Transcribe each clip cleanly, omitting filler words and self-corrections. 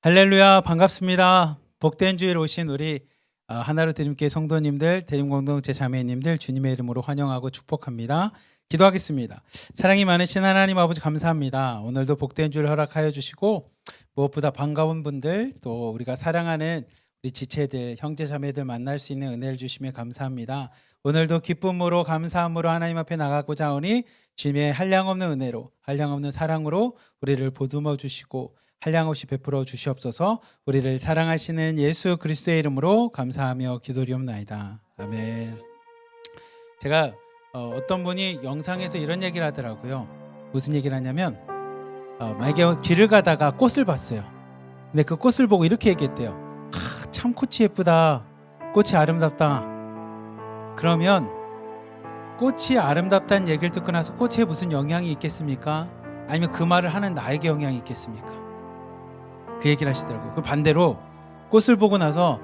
할렐루야, 반갑습니다. 복된 주일 오신 우리 하나로 드림교회 성도님들, 대림공동체 자매님들 주님의 이름으로 환영하고 축복합니다. 기도하겠습니다. 사랑이 많으신 하나님 아버지 감사합니다. 오늘도 복된 주를 허락하여 주시고 무엇보다 반가운 분들, 또 우리가 사랑하는 우리 지체들, 형제 자매들 만날 수 있는 은혜를 주시며 감사합니다. 오늘도 기쁨으로 감사함으로 하나님 앞에 나가고자 하오니 주님의 한량없는 은혜로, 한량없는 사랑으로 우리를 보듬어 주시고 한량없이 베풀어 주시옵소서. 우리를 사랑하시는 예수 그리스도의 이름으로 감사하며 기도리옵나이다. 아멘. 제가 어떤 분이 영상에서 이런 얘기를 하더라고요. 무슨 얘기를 하냐면 만약에 길을 가다가 꽃을 봤어요. 근데 그 꽃을 보고 이렇게 얘기했대요. 참 꽃이 예쁘다, 꽃이 아름답다. 그러면 꽃이 아름답다는 얘기를 듣고 나서 꽃에 무슨 영향이 있겠습니까? 아니면 그 말을 하는 나에게 영향이 있겠습니까? 그 얘기를 하시더라고요. 그 반대로 꽃을 보고 나서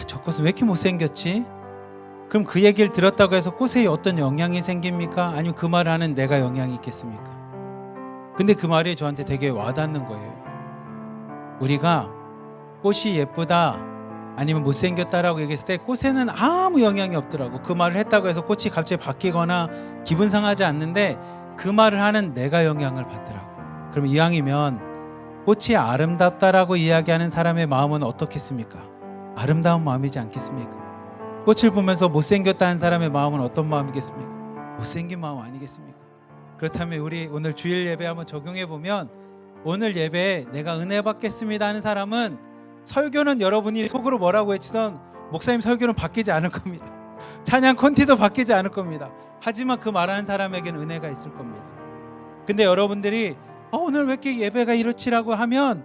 저 꽃은 왜 이렇게 못생겼지? 그럼 그 얘기를 들었다고 해서 꽃에 어떤 영향이 생깁니까? 아니면 그 말을 하는 내가 영향이 있겠습니까? 근데 그 말이 저한테 되게 와닿는 거예요. 우리가 꽃이 예쁘다 아니면 못생겼다라고 얘기했을 때 꽃에는 아무 영향이 없더라고. 그 말을 했다고 해서 꽃이 갑자기 바뀌거나 기분 상하지 않는데 그 말을 하는 내가 영향을 받더라고. 그럼 이왕이면 꽃이 아름답다라고 이야기하는 사람의 마음은 어떻겠습니까? 아름다운 마음이지 않겠습니까? 꽃을 보면서 못생겼다는 사람의 마음은 어떤 마음이겠습니까? 못생긴 마음 아니겠습니까? 그렇다면 우리 오늘 주일 예배 한번 적용해 보면 오늘 예배에 내가 은혜 받겠습니다 하는 사람은 설교는 여러분이 속으로 뭐라고 외치던 목사님 설교는 바뀌지 않을 겁니다. 찬양 콘티도 바뀌지 않을 겁니다. 하지만 그 말하는 사람에게는 은혜가 있을 겁니다. 근데 여러분들이 오늘 왜 이렇게 예배가 이렇지라고 하면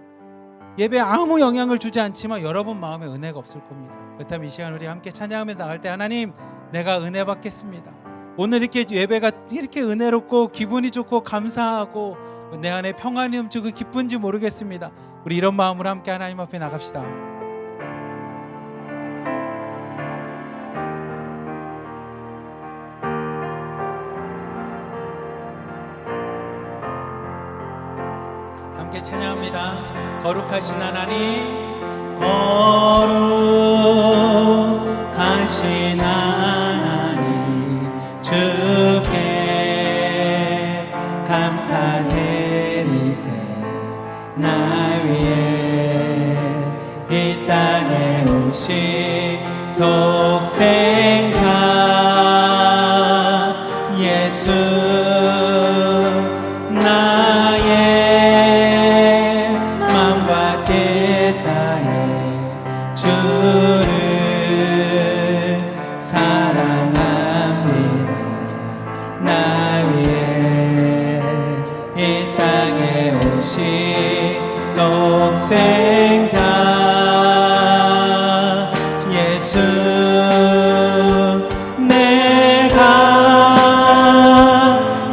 예배에 아무 영향을 주지 않지만 여러분 마음에 은혜가 없을 겁니다. 그렇다면 이 시간 우리 함께 찬양하며 나갈 때 하나님 내가 은혜 받겠습니다. 오늘 이렇게 예배가 이렇게 은혜롭고 기분이 좋고 감사하고 내 안에 평안이 넘치고 기쁜지 모르겠습니다. 우리 이런 마음으로 함께 하나님 앞에 나갑시다. 함께 찬양합니다. 거룩하신 하나님, 거룩하신 하나님, 주께 감사드리세. 나 위에 이 땅에 오신 독생자 예수, 나의 맘과 뜻 다해 주를 사랑합니다. 나 위에 이 땅에 오신 독생자 예수, 내가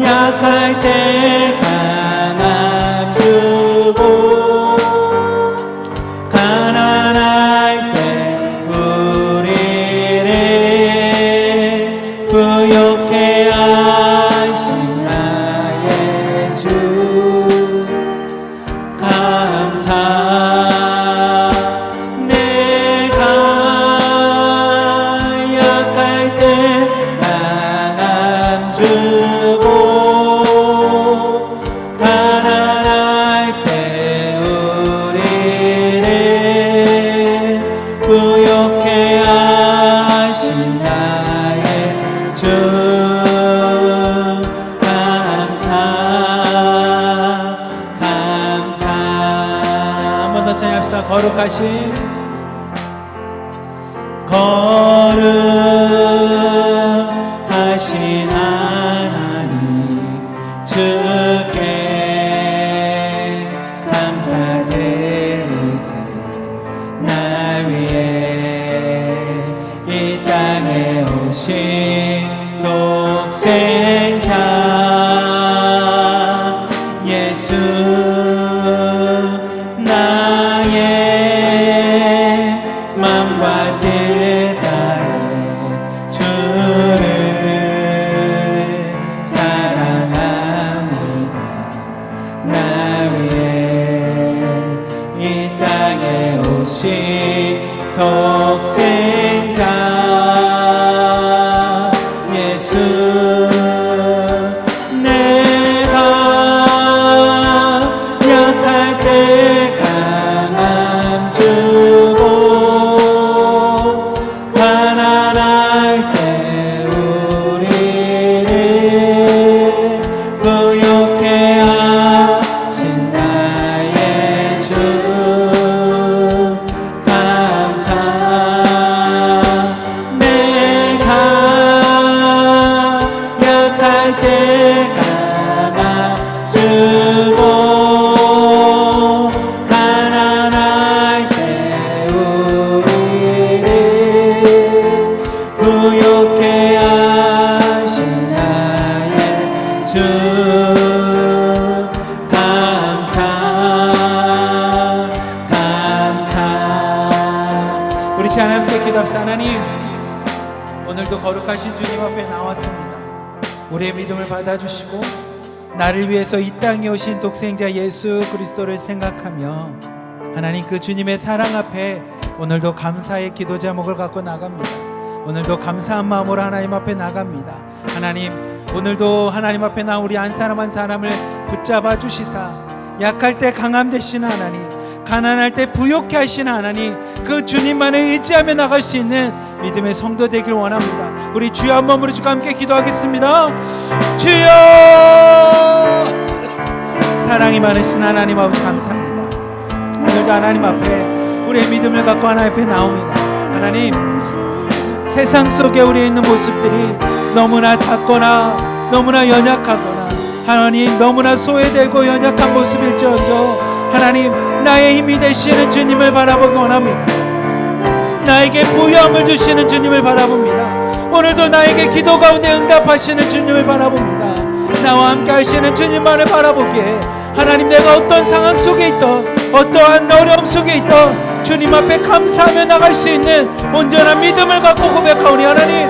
약할 때 강함 주고 가난할 때 우리를 부욕해 하신 나의 주 감사. 내가 약할 때 강함 주고 가난할 때 우리를 부욕해 하신 나의 주 감사. 한 번 더 찬양합시다. 거룩하신 하나님, 주께 감사드리세. 나 위에 이 땅에 오신 독생자 예수, 나의 맘과 뜻 다해 주를 사랑합니다. 나 위에 이 땅에 오신 독생자 예수 내가 약할 때 강함 주고 가난할 때 우리를 부욕해 하신 나의 주 감사 내가 약할 때 강함 주고 가난할 때 우리를 부욕해 하신 나의 주 감사 우리 주 하나님께 기도합시다. 하나님, 오늘도 거룩하신 주님 앞에 나왔습니다. 우리의 믿음을 받아주시고 나를 위해서 이 땅에 오신 독생자 예수 그리스도를 생각하며 하나님 그 주님의 사랑 앞에 오늘도 감사의 기도 제목을 갖고 나갑니다. 오늘도 감사한 마음으로 하나님 앞에 나갑니다. 하나님, 오늘도 하나님 앞에 나 우리 한 사람 한 사람을 붙잡아 주시사 약할 때 강함 되시는 하나님, 가난할 때 부욕해 하시는 하나님, 그 주님만을 의지하며 나갈 수 있는 믿음의 성도 되길 원합니다. 우리 주여 한 몸으로 주가 함께 기도하겠습니다. 주여, 사랑이 많으신 하나님 아버지 감사합니다. 오늘도 하나님 앞에 우리의 믿음을 갖고 하나님 앞에 나옵니다. 하나님, 세상 속에 우리 있는 모습들이 너무나 작거나 너무나 연약하거나 하나님 너무나 소외되고 연약한 모습일지언정 하나님, 나의 힘이 되시는 주님을 바라보기 원합니다. 나에게 부여함을 주시는 주님을 바라봅니다. 오늘도 나에게 기도 가운데 응답하시는 주님을 바라봅니다. 나와 함께 하시는 주님만을 바라보기에 하나님, 내가 어떤 상황 속에 있던 어떠한 어려움 속에 있던 주님 앞에 감사하며 나갈 수 있는 온전한 믿음을 갖고 고백하오니 하나님,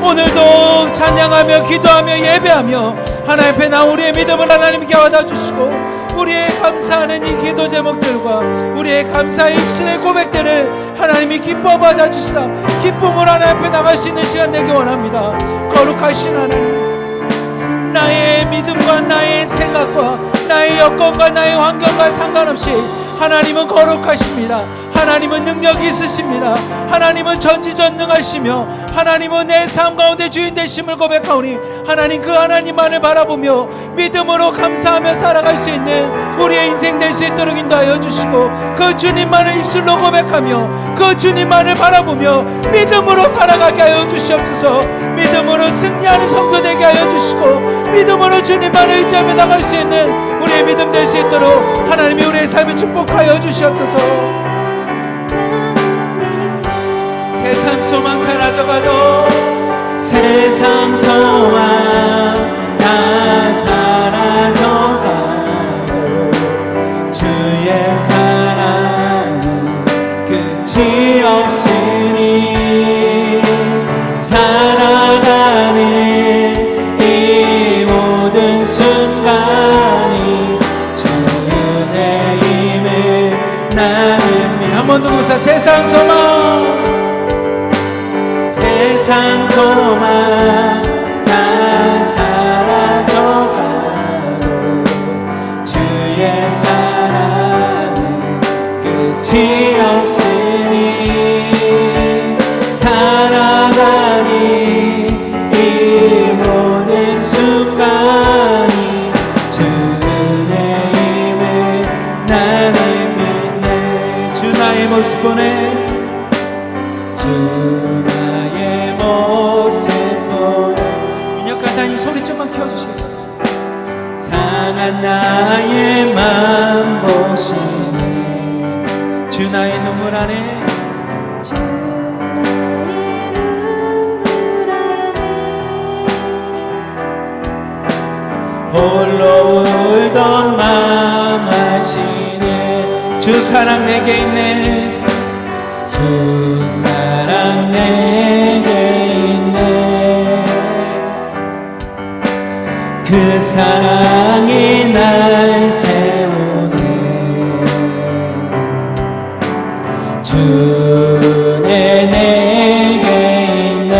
오늘도 찬양하며 기도하며 예배하며 하나님 앞에 나 우리의 믿음을 하나님께 받아주시고 우리의 감사하는 이 기도 제목들과 우리의 감사의 입술의 고백들을 하나님이 기뻐 받아주시사 기쁨으로 하나님 앞에 나갈 수 있는 시간 되기 원합니다. 거룩하신 하나님, 나의 믿음과 나의 생각과 나의 여건과 나의 환경과 상관없이 하나님은 거룩하십니다. 하나님은 능력이 있으십니다. 하나님은 전지전능하시며 하나님은 내 삶 가운데 주인 되심을 고백하오니 하나님, 그 하나님만을 바라보며 믿음으로 감사하며 살아갈 수 있는 우리의 인생 될 수 있도록 인도하여 주시고 그 주님만을 입술로 고백하며 그 주님만을 바라보며 믿음으로 살아가게 하여 주시옵소서. 믿음으로 승리하는 성도 되게 하여 주시고 믿음으로 주님만을 의지하며 나갈 수 있는 우리의 믿음 될 수 있도록 하나님이 우리의 삶을 축복하여 주시옵소서. 세상 소망 사라져가도 세상 소망 다 사라져가도 주의 사랑은 끝이 없으니 살아가는 이 모든 순간이 주 은혜임을 나는 믿. 한 번 더 보자. 세상 소망 세상 소망 다 사라져가도 주의 사랑은 끝이 없으니 살아가니 이 모든 순간이 주 은혜임을 나는 믿네. 주 나의 모습 보내 주 나의 모습 보내. 민혁가사님 소리 좀만 켜주시겠어요? 상한 나의 맘 보시네. 주 나의 눈물 안에 주 나의 눈물 안에 홀로 울던 맘 하시네. 주 사랑 내게 있네. 주 사랑 내게 있네. 그 사랑이 날 세우네. 주는 내게 있네.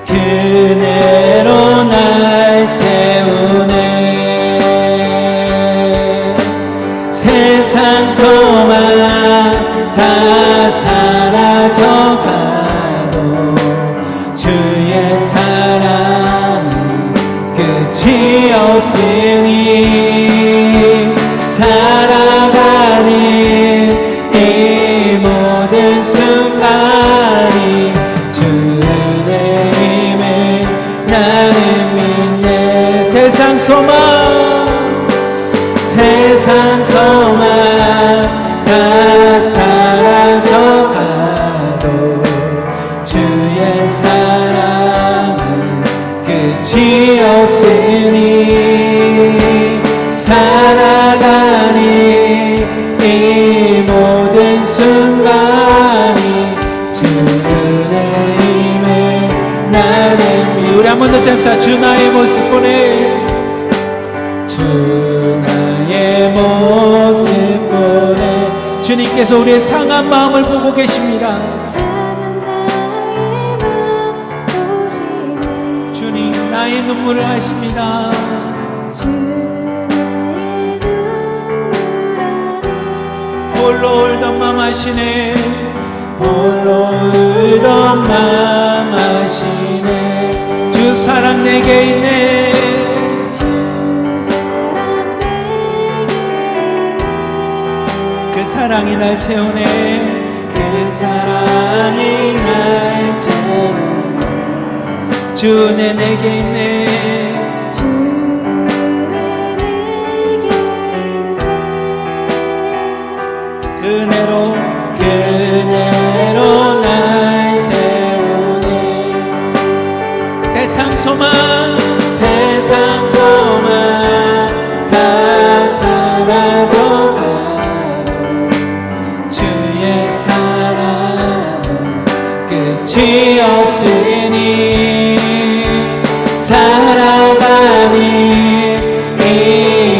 그대로 날 세우네. 세상 소망 다 사라져가도 주의 사랑은 끝이 없으니 살아가는 이 모든 순간이 주의 힘을 나는 믿네. 세상 소망 다 사라져가도 주의 사랑은 끝이 없으니 살아가는 이 모든 순간이 주의 힘을 나는 우리 한 번 더 잡자. 주 나의 모습 보내. 주 나의 모습 보내. 주님께서 우리의 상한 마음을 보고 계십니다. 상한 나의 마음 보시네. 주님 나의 눈물을 아십니다. 주 나의 눈물 안에 홀로 울던 맘 아시네. 홀로 울던 맘 아시네. 주 사랑 내게 있네. 주 사랑 내게 있네. 그 사랑이 날 채우네. 그 사랑이 날 채우네. 주내 내게 있네. 주내 내게 있네. 그네로 날 세우네. 세상 소망 다 사라져가도 주의 사랑은 끝이 없으니 살아가는 이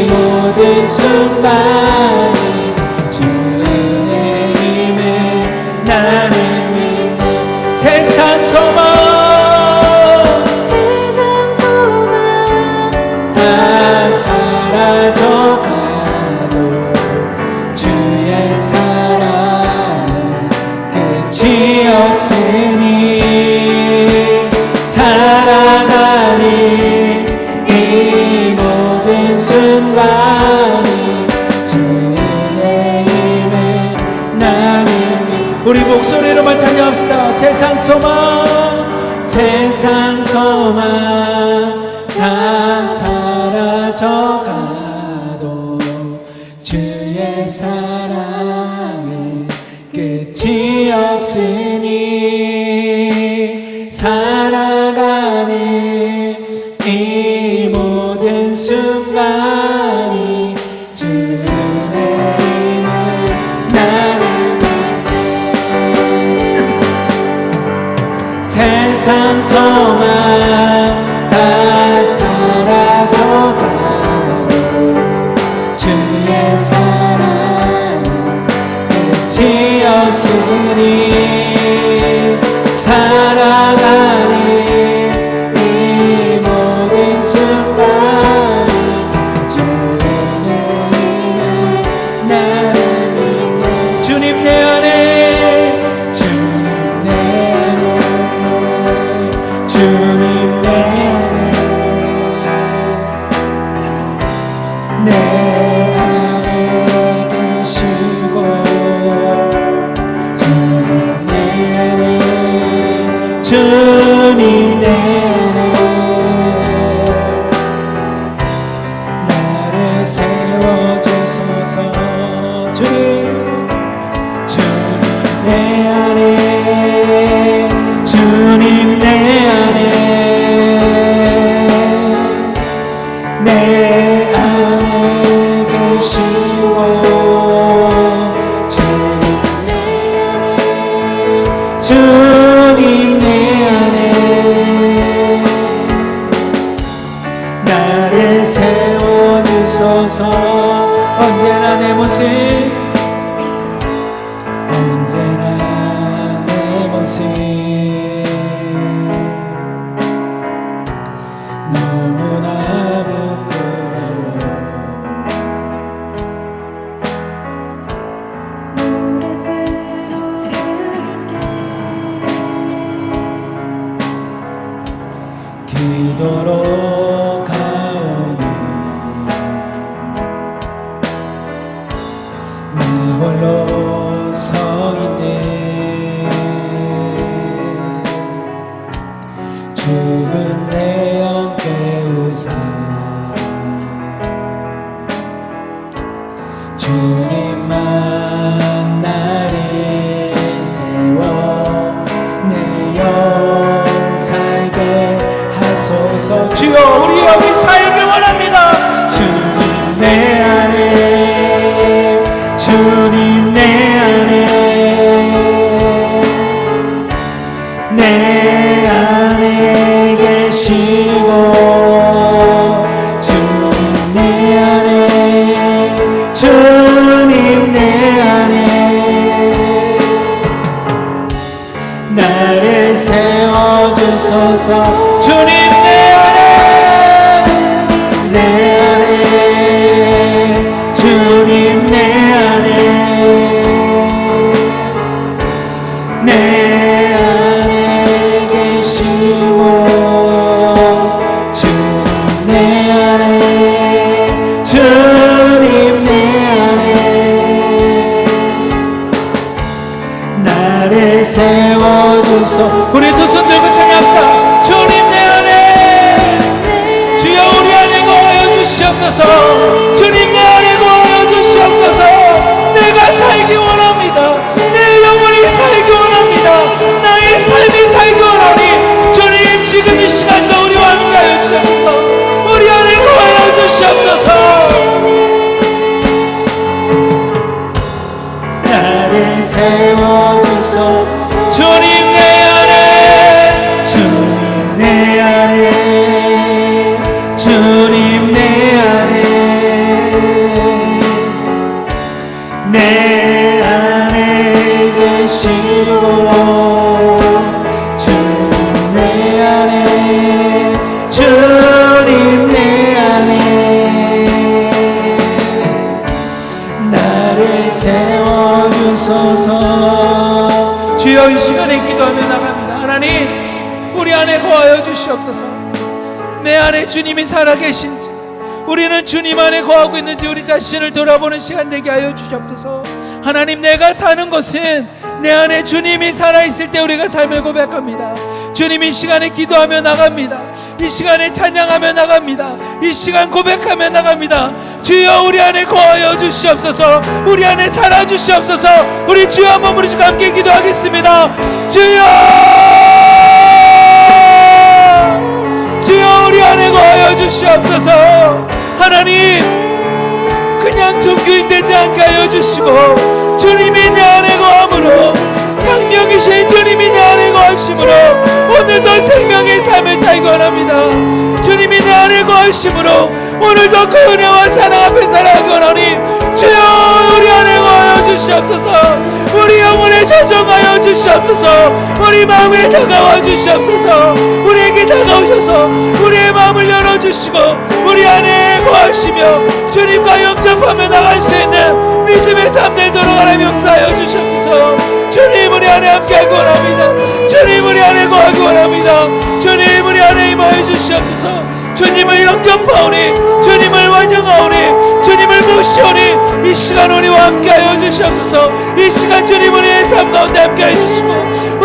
모든 순간이 주의 힘을 나는 믿네. 세상 소망 다 사라져가도 주의 사랑은 끝이 없으니 살아가는 이 모든 순간이 주의 힘을 나는 우리 목소리로만 찬양합시다. 세상 소망 다 사라져가도 주의 사랑은 끝이 없으니 살아가는 이 모든 순간이 주의 힘을 나는 세상 소망 다 사라져가도 주의 사랑은 끝이 없으니 살아가는 이 모든 순간이 주의 힘을 나는 믿네. 주님 내 안에 내 안에 계시고 주님 내 안에 나를 세워주소서. 주님 내 안에 내 안에 계시고 주님 내 안에 나를 세워주소서. 언제나 내 모습 홀로 서 있네. 죽은 내 영 깨우사 주님만 나를 세워 내 영 살게 하소서. 주여 우리 여기 살길 원합니다. 주님 내 안에 주님 내 안에 내 안에 계시고 주님 내 안에 주님 내 안에 나를 세워주소서. 주님 내 안에 내 안에 주님 내 안에 내 안에 계시고 주님 내 안에 주님 내 안에 나를 세워주소. 우리 두 손 들고 찬양합시다. 주님 내 안에 주여 우리 안에 거하여 주시옵소서. 주님 내 안에 거하여 주시옵소서. 내가 살기 원합니다. 내 영혼이 살기 원합니다. 나의 삶이 살기 원하니 주님 지금 이 시간도 우리와 함께하여 주시옵소서. 우리 안에 거하여 주시옵소서. 나를 세워주소. 주님 내 안에 주님 내 안에 주님 내 안에 내 안에 계시고 주님 내 안에 주님 내 안에 나를 세워주소서. 주여 이 시간에 기도하며 나갑니다. 하나님 우리 안에 거하여 주시옵소서. 내 안에 주님이 살아계신지 우리는 주님 안에 거하고 있는지 우리 자신을 돌아보는 시간 되게 하여 주시옵소서. 하나님 내가 사는 것은 내 안에 주님이 살아있을 때 우리가 삶을 고백합니다. 주님 이 시간에 기도하며 나갑니다. 이 시간에 찬양하며 나갑니다. 이 시간 고백하며 나갑니다. 주여 우리 안에 거하여 주시옵소서. 우리 안에 살아 주시옵소서. 우리 주여 한번 부르시고 함께 기도하겠습니다. 주여 주여 우리 안에 거하여 주시옵소서. 하나님 그냥 종교인 되지 않게 하여 주시고 주님이 내 안에 거함으로 생명이신 주님이 내 안에 거하심으로 오늘도 생명의 삶을 살기 원합니다. 주님이 내 안에 거하심으로 오늘도 그 은혜와 사랑 앞에 살아가기 원하니 주여 우리 안에 거하여 주시옵소서. 우리 영혼에 조정하여 주시옵소서. 우리 마음에 다가와 주시옵소서. 우리에게 다가오셔서 우리의 마음을 열어주시고 우리 안에 거하시며 주님과 영접하며 나갈 수 있는 믿음의 삶들 돌아가라 역사하여 주시옵소서. 주님 우리 안에 함께하기 원합니다. 주님 우리 안에 거하기 원합니다. 주님 우리 안에 임하여 주시옵소서. 주님을 영접하오니 주님을 환영하오니 주님을 모시오니 이 시간 우리와 함께하여 주시옵소서. 이 시간 주님 우리의 삶 가운데 함께하여 주시고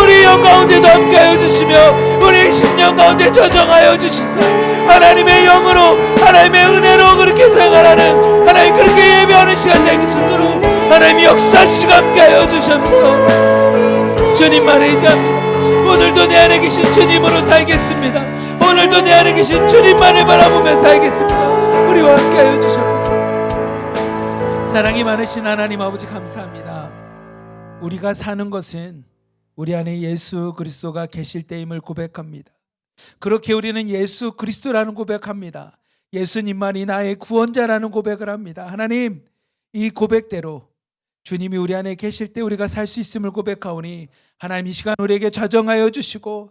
우리 영 가운데도 함께하여 주시며 우리의 심령 가운데 조정하여 주시사 하나님의 영으로 하나님의 은혜로 그렇게 생활하는 하나님 그렇게 예배하는 시간 되기 순으로 하나님이 역사시가 함께하여 주시옵소서. 주님만을 의지합니다. 오늘도 내 안에 계신 주님으로 살겠습니다. 오늘도 내 안에 계신 주님만을 바라보며 살겠습니다. 우리와 함께하여 주시옵소서. 사랑이 많으신 하나님 아버지 감사합니다. 우리가 사는 것은 우리 안에 예수 그리스도가 계실 때임을 고백합니다. 그렇게 우리는 예수 그리스도라는 고백합니다. 예수님만이 나의 구원자라는 고백을 합니다. 하나님 이 고백대로 주님이 우리 안에 계실 때 우리가 살 수 있음을 고백하오니 하나님 이 시간 우리에게 자정하여 주시고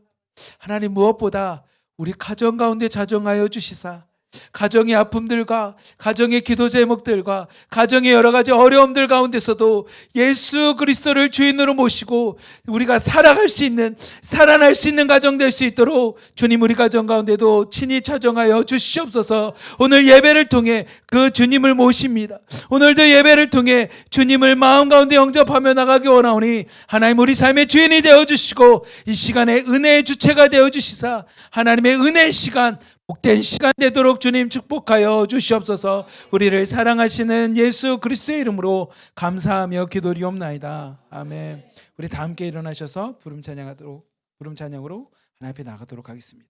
하나님 무엇보다 우리 가정 가운데 자정하여 주시사 가정의 아픔들과 가정의 기도 제목들과 가정의 여러 가지 어려움들 가운데서도 예수 그리스도를 주인으로 모시고 우리가 살아갈 수 있는, 살아날 수 있는 가정 될 수 있도록 주님 우리 가정 가운데도 친히 찾아가여 주시옵소서. 오늘 예배를 통해 그 주님을 모십니다. 오늘도 예배를 통해 주님을 마음 가운데 영접하며 나가기 원하오니 하나님 우리 삶의 주인이 되어주시고 이 시간에 은혜의 주체가 되어주시사 하나님의 은혜의 시간, 복된 시간 되도록 주님 축복하여 주시옵소서. 우리를 사랑하시는 예수 그리스도의 이름으로 감사하며 기도리옵나이다. 아멘. 우리 다 함께 일어나셔서 부름 찬양으로 하나님 앞에 나가도록 하겠습니다.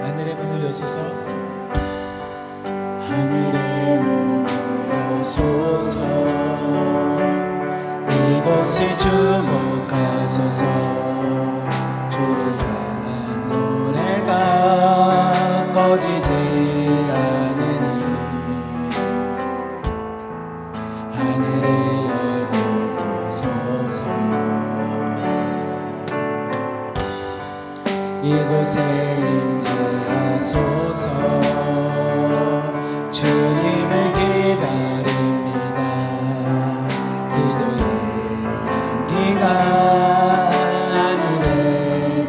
하늘의 문을 여소서, 하늘의 문을 여소서, 이곳에 주목하소서. 주를 향한 노래가 꺼지지 않으니 하늘을 열고 보소서. 이곳에 임재하소서. 주님을 기다립니다. 기도의 향기가 하늘에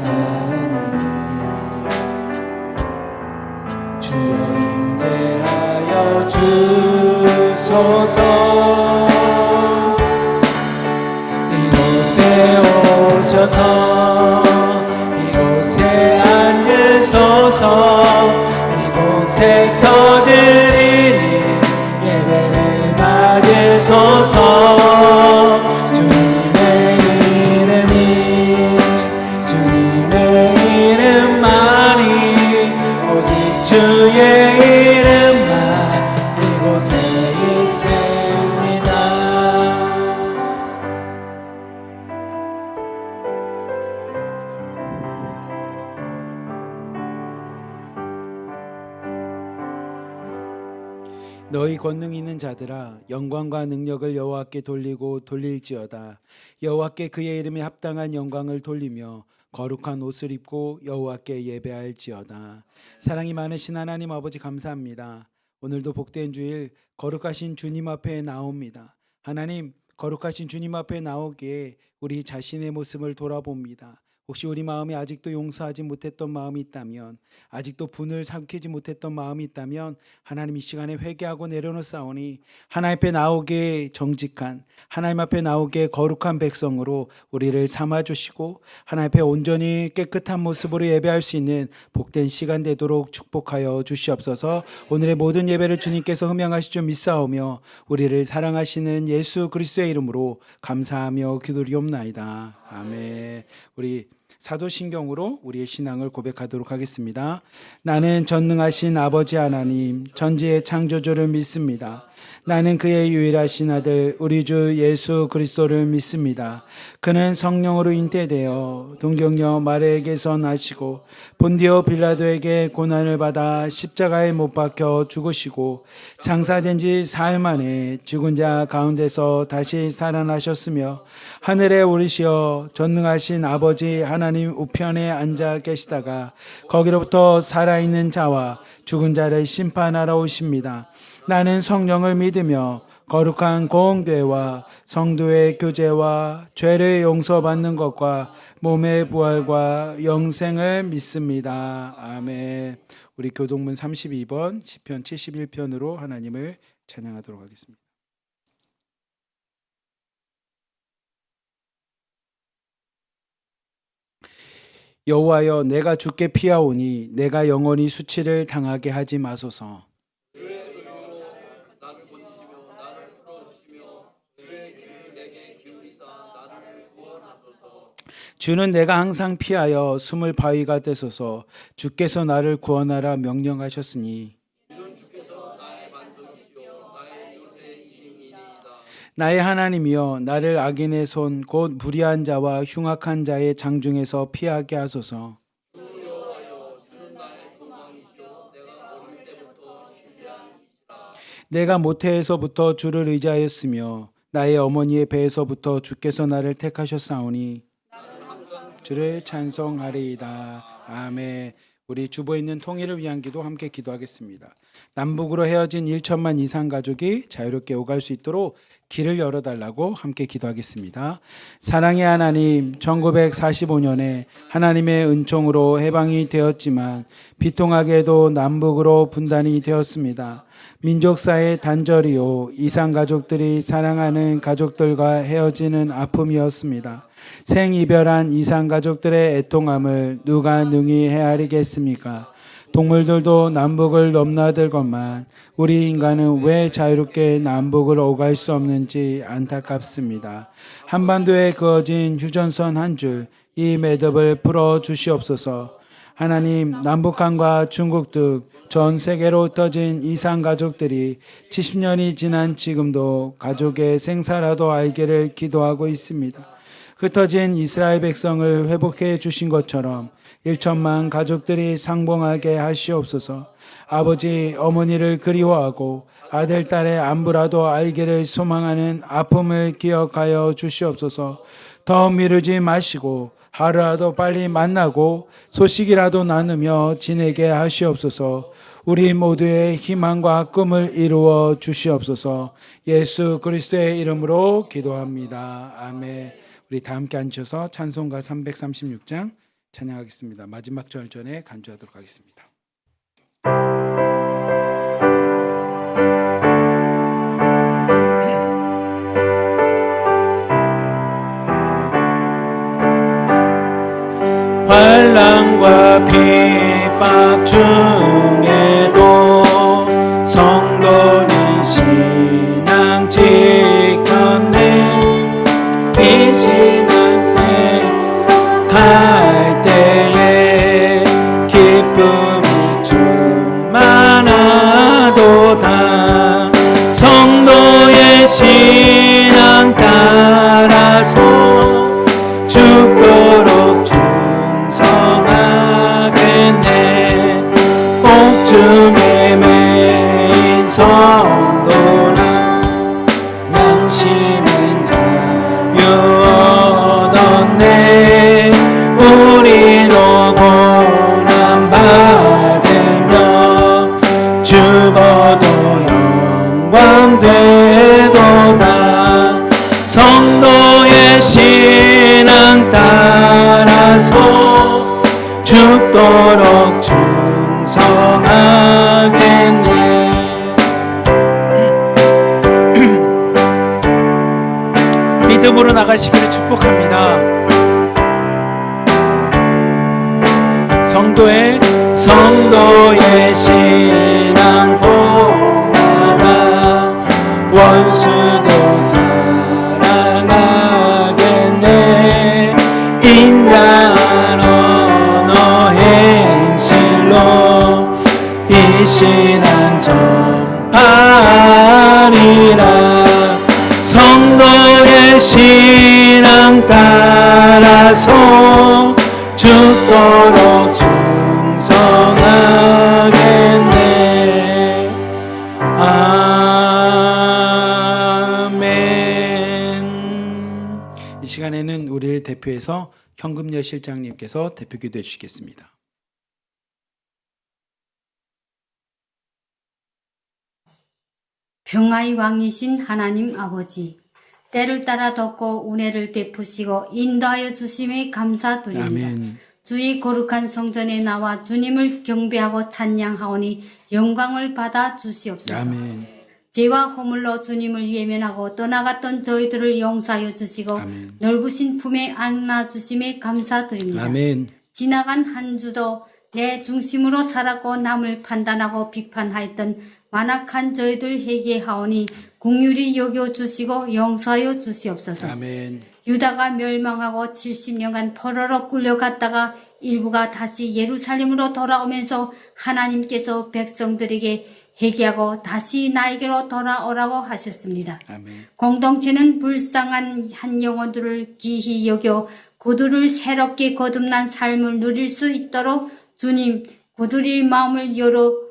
닿으니 주여 임재하여 주소서. 이곳에 오셔서 이곳에 앉으소서. 이곳에서 드리는 예배를 받으소서. 주님의 이름만이 오직 주의 이름만 이곳에 있습니다. 너희 권능 있는 자들아 영광과 능력을 여호와께 돌리고 돌릴지어다. 여호와께 그의 이름에 합당한 영광을 돌리며 거룩한 옷을 입고 여호와께 예배할지어다. 사랑이 많으신 하나님 아버지 감사합니다. 오늘도 복된 주일 거룩하신 주님 앞에 나옵니다. 하나님, 거룩하신 주님 앞에 나오기에 우리 자신의 모습을 돌아봅니다. 혹시 우리 마음에 아직도 용서하지 못했던 마음이 있다면, 아직도 분을 삼키지 못했던 마음이 있다면 하나님 이 시간에 회개하고 내려놓사오니 하나님 앞에 나오게 정직한, 하나님 앞에 나오게 거룩한 백성으로 우리를 삼아주시고 하나님 앞에 온전히 깨끗한 모습으로 예배할 수 있는 복된 시간 되도록 축복하여 주시옵소서. 오늘의 모든 예배를 주님께서 흠양하실 줄 믿사오며 우리를 사랑하시는 예수 그리스도의 이름으로 감사하며 기도리옵나이다. 아멘. 우리 사도신경으로 우리의 신앙을 고백하도록 하겠습니다. 나는 전능하신 아버지 하나님 전지의 창조주를 믿습니다. 나는 그의 유일하신 아들 우리 주 예수 그리스도를 믿습니다. 그는 성령으로 잉태되어 동정녀 마리아에게서 나시고 본디오 빌라도에게 고난을 받아 십자가에 못 박혀 죽으시고 장사된 지 사흘 만에 죽은 자 가운데서 다시 살아나셨으며 하늘에 오르시어 전능하신 아버지 하나님 우편에 앉아 계시다가 거기로부터 살아있는 자와 죽은 자를 심판하러 오십니다. 나는 성령을 믿으며 거룩한 공회와 성도의 교제와 죄를 용서받는 것과 몸의 부활과 영생을 믿습니다. 아멘. 우리 교동문 32번 시편 71편으로 하나님을 찬양하도록 하겠습니다. 여호와여, 내가 주께 피하오니 내가 영원히 수치를 당하게 하지 마소서. 주는 내가 항상 피하여 숨을 바위가 되소서. 주께서 나를 구원하라 명령하셨으니 나의 하나님이여, 나를 악인의 손 곧 불의한 자와 흉악한 자의 장중에서 피하게 하소서. 내가 모태에서부터 주를 의지하였으며 나의 어머니의 배에서부터 주께서 나를 택하셨사오니 주를 찬송하리이다. 아멘. 우리 주보에 있는 통일을 위한 기도 함께 기도하겠습니다. 남북으로 헤어진 1천만 이상 가족이 자유롭게 오갈 수 있도록 길을 열어달라고 함께 기도하겠습니다. 사랑의 하나님, 1945년에 하나님의 은총으로 해방이 되었지만 비통하게도 남북으로 분단이 되었습니다. 민족사의 단절이요, 이상가족들이 사랑하는 가족들과 헤어지는 아픔이었습니다. 생이별한 이상가족들의 애통함을 누가 능히 헤아리겠습니까? 동물들도 남북을 넘나들건만 우리 인간은 왜 자유롭게 남북을 오갈 수 없는지 안타깝습니다. 한반도에 그어진 휴전선 한 줄, 이 매듭을 풀어 주시옵소서. 하나님, 남북한과 중국 등 전 세계로 흩어진 이상 가족들이 70년이 지난 지금도 가족의 생사라도 알기를 기도하고 있습니다. 흩어진 이스라엘 백성을 회복해 주신 것처럼 1천만 가족들이 상봉하게 하시옵소서. 아버지, 어머니를 그리워하고 아들, 딸의 안부라도 알기를 소망하는 아픔을 기억하여 주시옵소서. 더 미루지 마시고 하루라도 빨리 만나고 소식이라도 나누며 지내게 하시옵소서. 우리 모두의 희망과 꿈을 이루어 주시옵소서. 예수 그리스도의 이름으로 기도합니다. 아멘. 우리 다 함께 앉으셔서 찬송가 336장 찬양하겠습니다. 마지막 절 전에 간주하도록 하겠습니다. 환난과 핍박 중에도 성도는 신앙 지켰네. 이 신앙 생활할 때에 기쁨이 충만하도다. 성도의 신앙 따라서 죽도록 복중에 매인 성도나 양심은 자유 얻었네. 우리도 고난 받으며 죽어도 영광 되도다. 성도의 신앙 따라서 죽도록 성하겠네. 믿음으로 나가시기를 축복합니다. 성도의 신앙 복마다 원수도 사랑하겠네. 인자한 언어 행실로 이 신앙 전하리라. 성도의 신앙 따라서 죽도록 충성하겠네. 아멘. 이 시간에는 우리를 대표해서 현금여 실장님께서 대표 기도해 주시겠습니다. 평화의 왕이신 하나님 아버지, 때를 따라 덮고 은혜를 베푸시고 인도하여 주심에 감사드립니다. 아멘. 주의 거룩한 성전에 나와 주님을 경배하고 찬양하오니 영광을 받아 주시옵소서. 아멘. 죄와 허물로 주님을 외면하고 떠나갔던 저희들을 용서하여 주시고 아멘. 넓으신 품에 안아 주심에 감사드립니다. 아멘. 지나간 한 주도 내 중심으로 살았고 남을 판단하고 비판하였던 완악한 저희들 회개하오니 긍휼히 여겨 주시고 용서하여 주시옵소서. 아멘. 유다가 멸망하고 70년간 포로로 끌려갔다가 일부가 다시 예루살렘으로 돌아오면서 하나님께서 백성들에게 회개하고 다시 나에게로 돌아오라고 하셨습니다. 아멘. 공동체는 불쌍한 한 영혼들을 귀히 여겨 그들을 새롭게 거듭난 삶을 누릴 수 있도록 주님, 그들의 마음을 열어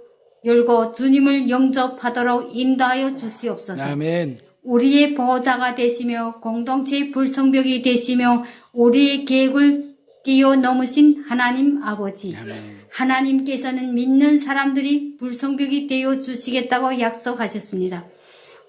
열고 주님을 영접하도록 인도하여 주시옵소서. 아멘. 우리의 보호자가 되시며 공동체의 불성벽이 되시며 우리의 계획을 뛰어넘으신 하나님 아버지. 아멘. 하나님께서는 믿는 사람들이 불성벽이 되어 주시겠다고 약속하셨습니다.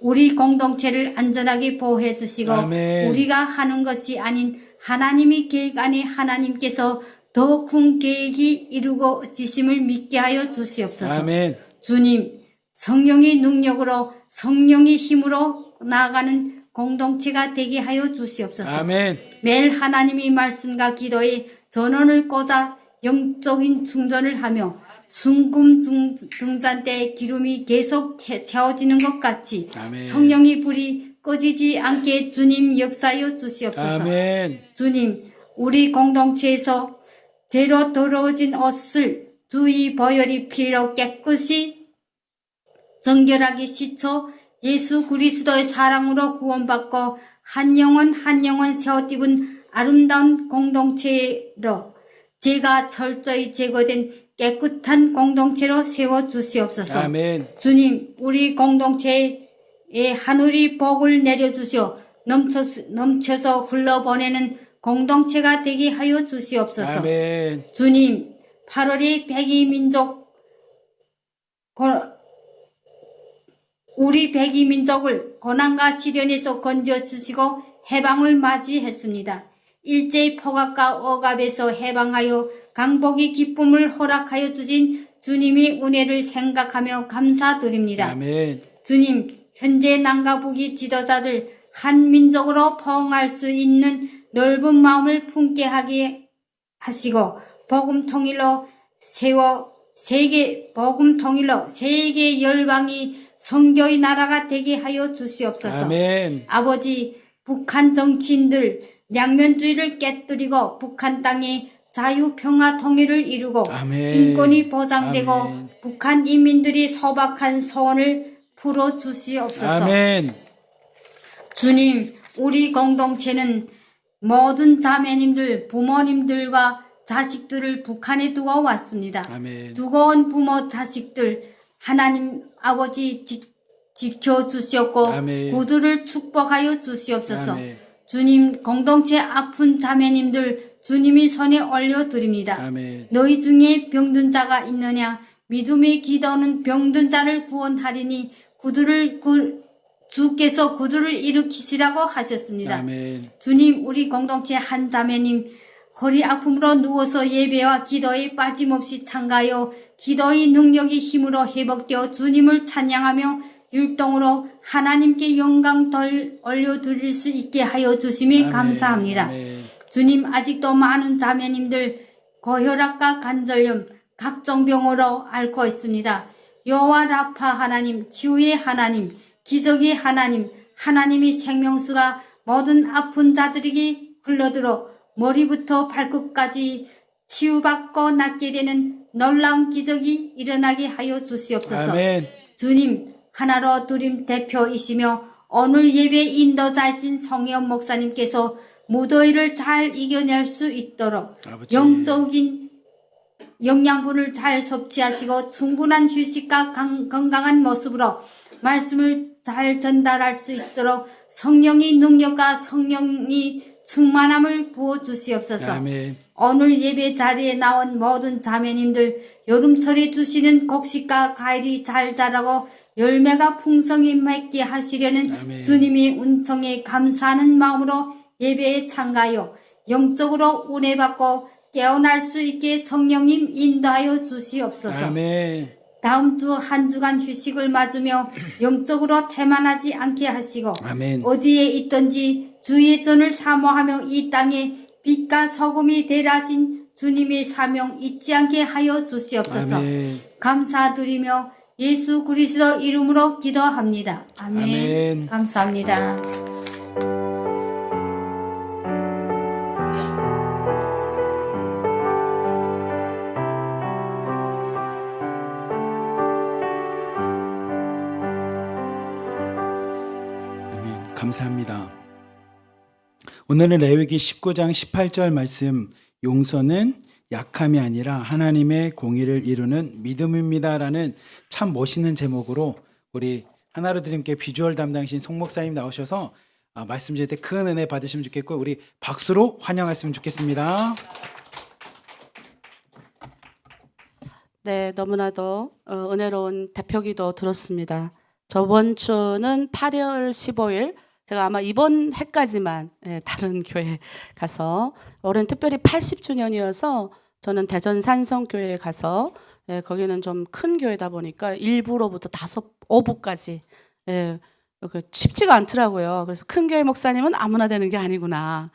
우리 공동체를 안전하게 보호해 주시고 아멘. 우리가 하는 것이 아닌 하나님의 계획 안에 하나님께서 더 큰 계획이 이루어지심을 믿게 하여 주시옵소서. 아멘. 주님, 성령의 능력으로 성령의 힘으로 나아가는 공동체가 되게 하여 주시옵소서. 아멘. 매일 하나님의 말씀과 기도에 전원을 꽂아 영적인 충전을 하며 순금 등잔 때 기름이 계속 채워지는 것 같이 아멘. 성령의 불이 꺼지지 않게 주님 역사하여 주시옵소서. 아멘. 주님, 우리 공동체에서 죄로 더러워진 옷을 주의 보혈이 피로 깨끗이 정결하게 씻어 예수 그리스도의 사랑으로 구원받고 한 영혼 세워띠은 아름다운 공동체로 죄가 철저히 제거된 깨끗한 공동체로 세워주시옵소서. 아멘. 주님, 우리 공동체에 하늘이 복을 내려주시어 넘쳐서 흘러보내는 공동체가 되게 하여 주시옵소서. 아멘. 주님, 8월이 우리 백이 민족을 고난과 시련에서 건져주시고 해방을 맞이했습니다. 일제의 포갑과 억압에서 해방하여 강복의 기쁨을 허락하여 주신 주님의 은혜를 생각하며 감사드립니다. 아멘. 주님, 현재 남과 북의 지도자들 한 민족으로 포옹할 수 있는 넓은 마음을 품게 하게 하시고 복음 통일로 세계 열방이 성교의 나라가 되게 하여 주시옵소서. 아멘. 아버지, 북한 정치인들 양면주의를 깨뜨리고 북한 땅에 자유, 평화, 통일을 이루고 아멘. 인권이 보장되고 아멘. 북한 인민들이 소박한 소원을 풀어 주시옵소서. 아멘. 주님, 우리 공동체는 모든 자매님들, 부모님들과 자식들을 북한에 두고 왔습니다. 아멘. 두고 온 부모, 자식들 하나님 아버지 지켜주시옵고 아멘. 그들을 축복하여 주시옵소서. 아멘. 주님, 공동체 아픈 자매님들 주님이 손에 올려드립니다. 아멘. 너희 중에 병든 자가 있느냐? 믿음의 기도는 병든 자를 구원하리니 주께서 그들을 일으키시라고 하셨습니다. 아멘. 주님, 우리 공동체 한 자매님 허리 아픔으로 누워서 예배와 기도에 빠짐없이 참가하여 기도의 능력이 힘으로 회복되어 주님을 찬양하며 율동으로 하나님께 영광 올려드릴 수 있게 하여 주심에 아멘. 감사합니다. 아멘. 주님, 아직도 많은 자매님들 고혈압과 관절염, 각종 병으로 앓고 있습니다. 여호와 라파 하나님, 치유의 하나님, 기적의 하나님, 하나님의 생명수가 모든 아픈 자들에게 흘러들어 머리부터 발끝까지 치유받고 낫게 되는 놀라운 기적이 일어나게 하여 주시옵소서. 아멘. 주님, 하나로 두림 대표이시며 오늘 예배 인도자이신 성혜원 목사님께서 무더위를 잘 이겨낼 수 있도록 아버지. 영적인 영양분을 잘 섭취하시고 충분한 휴식과 건강한 모습으로 말씀을 잘 전달할 수 있도록 성령의 능력과 성령의 충만함을 부어주시옵소서. 아멘. 오늘 예배 자리에 나온 모든 자매님들 여름철에 주시는 곡식과 과일이 잘 자라고 열매가 풍성히 맺게 하시려는 아멘. 주님의 은총에 감사하는 마음으로 예배에 참가하여 영적으로 은혜받고 깨어날 수 있게 성령님 인도하여 주시옵소서. 아멘. 다음 주 한 주간 휴식을 맞으며 영적으로 태만하지 않게 하시고 아멘. 어디에 있든지 주의 전을 사모하며 이 땅에 빛과 소금이 되라 하신 주님의 사명 잊지 않게 하여 주시옵소서. 아멘. 감사드리며 예수 그리스도 이름으로 기도합니다. 아멘. 아멘. 감사합니다. 아멘. 감사합니다. 오늘은 레위기 19장 18절 말씀 용서는 약함이 아니라 하나님의 공의를 이루는 믿음입니다라는 참 멋있는 제목으로 우리 하나로 드림께 비주얼 담당이신 송 목사님 나오셔서 말씀 주실 때 큰 은혜 받으시면 좋겠고 우리 박수로 환영했으면 좋겠습니다. 네, 너무나도 은혜로운 대표기도 들었습니다. 저번 주는 8월 15일 제가 아마 이번 해까지만 다른 교회 가서 올해는 특별히 80주년이어서 저는 대전 산성교회에 가서 거기는 좀 큰 교회다 보니까 1부로부터 5부까지 쉽지가 않더라고요. 그래서 큰 교회 목사님은 아무나 되는 게 아니구나.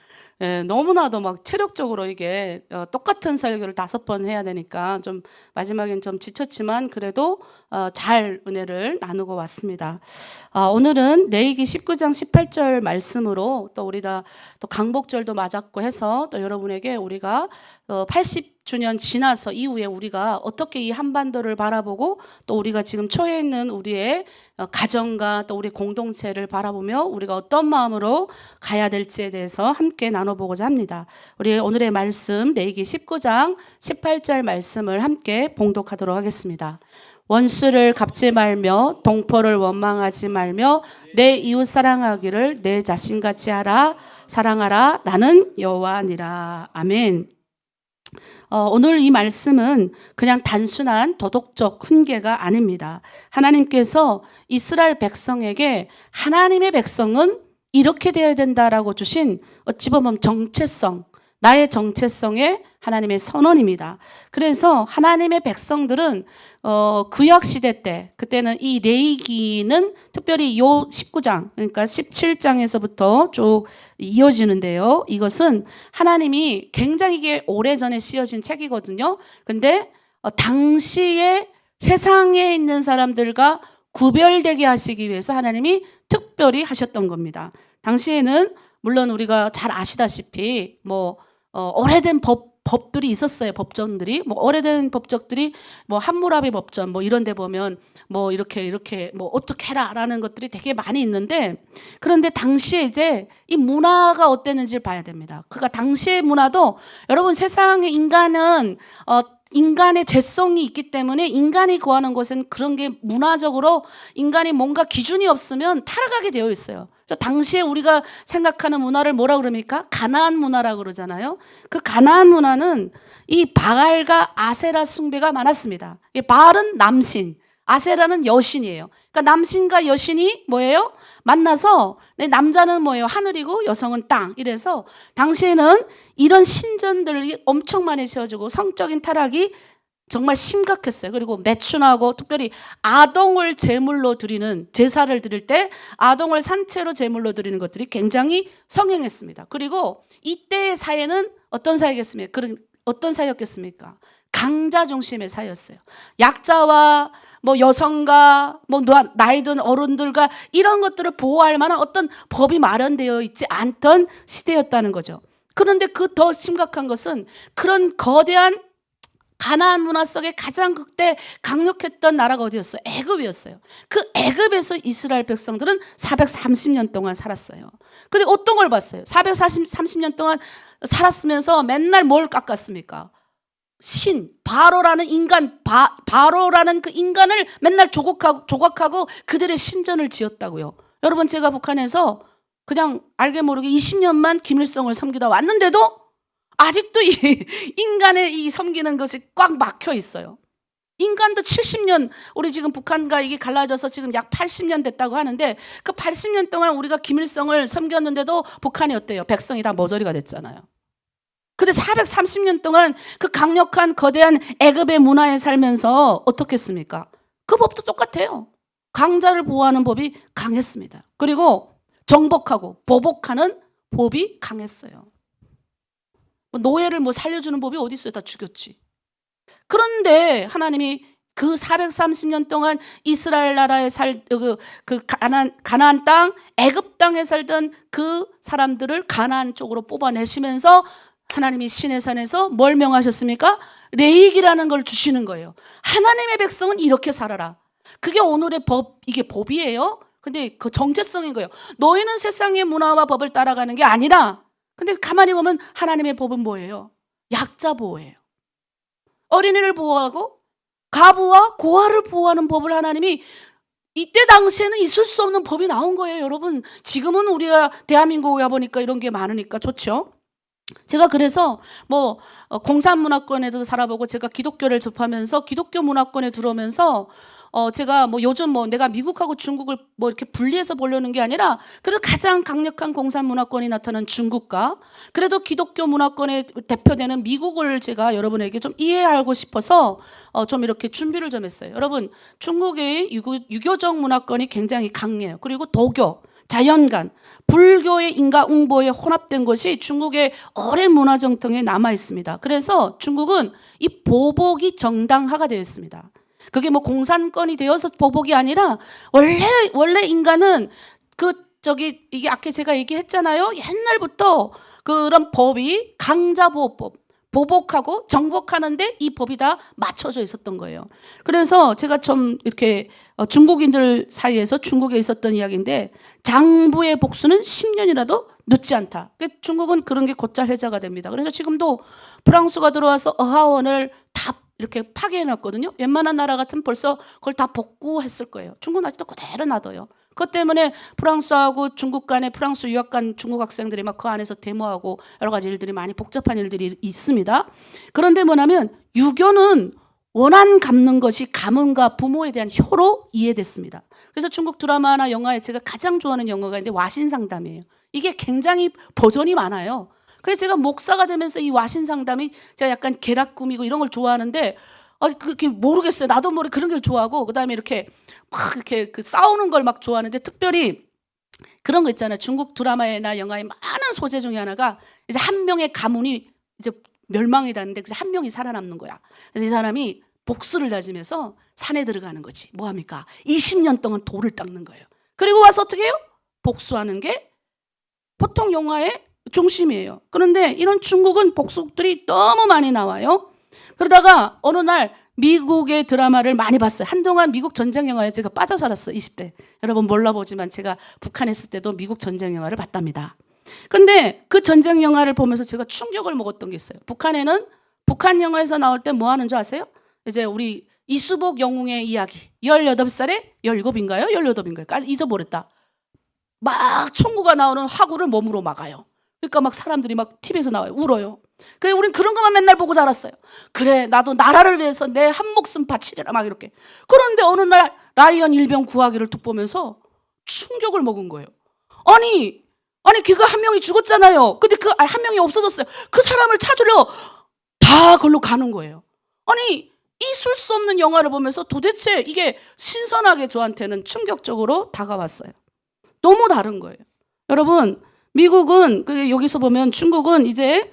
너무나도 막 체력적으로 이게 똑같은 설교를 5번 해야 되니까 좀 마지막엔 좀 지쳤지만 그래도 잘 은혜를 나누고 왔습니다. 오늘은 레위기 19장 18절 말씀으로 또 우리가 또 강복절도 맞았고 해서 또 여러분에게 우리가 80주년 지나서 이후에 우리가 어떻게 이 한반도를 바라보고 또 우리가 지금 처해 있는 우리의 가정과 또 우리 공동체를 바라보며 우리가 어떤 마음으로 가야 될지에 대해서 함께 나눠보고자 합니다. 우리 오늘의 말씀 레위기 19장 18절 말씀을 함께 봉독하도록 하겠습니다. 원수를 갚지 말며 동포를 원망하지 말며 내 이웃 사랑하기를 내 자신같이 하라. 사랑하라. 나는 여호와니라. 아멘. 오늘 이 말씀은 그냥 단순한 도덕적 훈계가 아닙니다. 하나님께서 이스라엘 백성에게 하나님의 백성은 이렇게 되어야 된다라고 주신 어찌 보면 정체성, 나의 정체성의 하나님의 선언입니다. 그래서 하나님의 백성들은 구약 시대 때 그때는 이 레위기는 특별히 요 19장 그러니까 17장에서부터 쭉 이어지는데요. 이것은 하나님이 굉장히 이게 오래전에 쓰여진 책이거든요. 근데 당시에 세상에 있는 사람들과 구별되게 하시기 위해서 하나님이 특별히 하셨던 겁니다. 당시에는 물론 우리가 잘 아시다시피 오래된 법들이 있었어요. 법전들이 오래된 법적들이 함무라비 법전 이런 데 보면 이렇게 어떻게 해라라는 것들이 되게 많이 있는데 그런데 당시에 이제 이 문화가 어땠는지를 봐야 됩니다. 그러니까 당시의 문화도 여러분 세상에 인간의 죄성이 있기 때문에 인간이 거하는 곳은 그런 게 문화적으로 인간이 뭔가 기준이 없으면 타락하게 되어 있어요. 당시에 우리가 생각하는 문화를 뭐라 그럽니까? 가나안 문화라고 그러잖아요. 그 가나안 문화는 이 바알과 아세라 숭배가 많았습니다. 이 바알은 남신, 아세라는 여신이에요. 그러니까 남신과 여신이 뭐예요? 만나서 남자는 뭐예요? 하늘이고 여성은 땅. 이래서 당시에는 이런 신전들이 엄청 많이 세워지고 성적인 타락이 정말 심각했어요. 그리고 매춘하고 특별히 아동을 제물로 드리는 제사를 드릴 때 아동을 산채로 제물로 드리는 것들이 굉장히 성행했습니다. 그리고 이때의 사회는 어떤 사회겠습니까? 어떤 사회였겠습니까? 강자 중심의 사회였어요. 약자와 여성과 나이 든 어른들과 이런 것들을 보호할 만한 어떤 법이 마련되어 있지 않던 시대였다는 거죠. 그런데 그 더 심각한 것은 그런 거대한 가나안 문화 속에 가장 그때 강력했던 나라가 어디였어요? 애굽이었어요. 그 애굽에서 이스라엘 백성들은 430년 동안 살았어요. 근데 어떤 걸 봤어요? 430년 동안 살았으면서 맨날 뭘 깎았습니까? 바로라는 인간, 바로라는 그 인간을 맨날 조각하고 그들의 신전을 지었다고요. 여러분 제가 북한에서 그냥 알게 모르게 20년만 김일성을 섬기다 왔는데도 아직도 이 인간의 이 섬기는 것이 꽉 막혀 있어요. 인간도 70년, 우리 지금 북한과 이게 갈라져서 지금 약 80년 됐다고 하는데 그 80년 동안 우리가 김일성을 섬겼는데도 북한이 어때요? 백성이 다 머저리가 됐잖아요. 근데 430년 동안 그 강력한 거대한 애굽의 문화에 살면서 어떻겠습니까? 그 법도 똑같아요. 강자를 보호하는 법이 강했습니다. 그리고 정복하고 보복하는 법이 강했어요. 노예를 살려주는 법이 어디 있어요? 다 죽였지. 그런데 하나님이 그 430년 동안 이스라엘 나라에 가나안 땅, 애굽 땅에 살던 그 사람들을 가나안 쪽으로 뽑아내시면서 하나님이 시내산에서 뭘 명하셨습니까? 레위기라는 걸 주시는 거예요. 하나님의 백성은 이렇게 살아라. 그게 오늘의 법, 이게 법이에요. 근데 그 정체성인 거예요. 너희는 세상의 문화와 법을 따라가는 게 아니라 근데 가만히 보면 하나님의 법은 뭐예요? 약자 보호예요. 어린이를 보호하고 가부와 고아를 보호하는 법을 하나님이 이때 당시에는 있을 수 없는 법이 나온 거예요, 여러분. 지금은 우리가 대한민국에 와보니까 이런 게 많으니까 좋죠. 제가 그래서 뭐 공산문화권에도 살아보고 제가 기독교를 접하면서 기독교 문화권에 들어오면서 제가 뭐 요즘 뭐 내가 미국하고 중국을 뭐 이렇게 분리해서 보려는 게 아니라 그래도 가장 강력한 공산문화권이 나타난 중국과 그래도 기독교 문화권에 대표되는 미국을 제가 여러분에게 좀 이해하고 싶어서 좀 이렇게 준비를 좀 했어요. 여러분, 중국의 유교적 문화권이 굉장히 강해요. 그리고 도교, 자연관, 불교의 인과응보에 혼합된 것이 중국의 오랜 문화 정통에 남아 있습니다. 그래서 중국은 이 보복이 정당화가 되어 있습니다. 그게 뭐 공산권이 되어서 보복이 아니라 원래 인간은 이게 아까 제가 얘기했잖아요. 옛날부터 그런 법이 강자보호법, 보복하고 정복하는데 이 법이 다 맞춰져 있었던 거예요. 그래서 제가 좀 이렇게 중국인들 사이에서 중국에 있었던 이야기인데 장부의 복수는 10년이라도 늦지 않다. 중국은 그런 게 곧잘 해자가 됩니다. 그래서 지금도 프랑스가 들어와서 어하원을 다 이렇게 파괴해놨거든요. 웬만한 나라 같으면 벌써 그걸 다 복구했을 거예요. 중국은 아직도 그대로 놔둬요. 그것 때문에 프랑스하고 중국 간에 프랑스 유학 간 중국 학생들이 막 그 안에서 데모하고 여러 가지 일들이 많이 복잡한 일들이 있습니다. 그런데 뭐냐면 유교는 원한 갚는 것이 가문과 부모에 대한 효로 이해됐습니다. 그래서 중국 드라마나 영화에 제가 가장 좋아하는 영화가 있는데 와신상담이에요. 이게 굉장히 버전이 많아요. 그래서 제가 목사가 되면서 이 와신상담이 제가 약간 계략 꾸미고 이런 걸 좋아하는데 그게 모르겠어요. 나도 모르게 그런 걸 좋아하고 그다음에 이렇게 막 이렇게 싸우는 걸 막 좋아하는데 특별히 그런 거 있잖아요. 중국 드라마나 영화의 많은 소재 중에 하나가 이제 한 명의 가문이 이제 멸망이 되는데 한 명이 살아남는 거야. 그래서 이 사람이 복수를 다지면서 산에 들어가는 거지. 뭐 합니까? 20년 동안 돌을 닦는 거예요. 그리고 와서 어떻게 해요? 복수하는 게 보통 영화의 중심이에요. 그런데 이런 중국은 복수들이 너무 많이 나와요. 그러다가 어느 날 미국의 드라마를 많이 봤어요. 한동안 미국 전쟁 영화에 제가 빠져 살았어요. 20대. 여러분 몰라보지만 제가 북한에 있을 때도 미국 전쟁 영화를 봤답니다. 근데 그 전쟁 영화를 보면서 제가 충격을 먹었던 게 있어요. 북한 영화에서 나올 때 뭐 하는 줄 아세요? 이제 우리 이수복 영웅의 이야기. 18살에 17인가요? 18인가요? 잊어버렸다. 막 총구가 나오는 화구를 몸으로 막아요. 그러니까 막 사람들이 막 TV에서 나와요. 울어요. 그래, 우린 그런 것만 맨날 보고 자랐어요. 그래, 나도 나라를 위해서 내 한 목숨 바치리라 막 이렇게. 그런데 어느 날 라이언 일병 구하기를 툭 보면서 충격을 먹은 거예요. 아니 걔가 한 명이 죽었잖아요. 근데 한 명이 없어졌어요. 그 사람을 찾으려 다 걸로 가는 거예요. 아니, 있을 수 없는 영화를 보면서 도대체 이게 신선하게 저한테는 충격적으로 다가왔어요. 너무 다른 거예요. 여러분, 미국은 여기서 보면 중국은 이제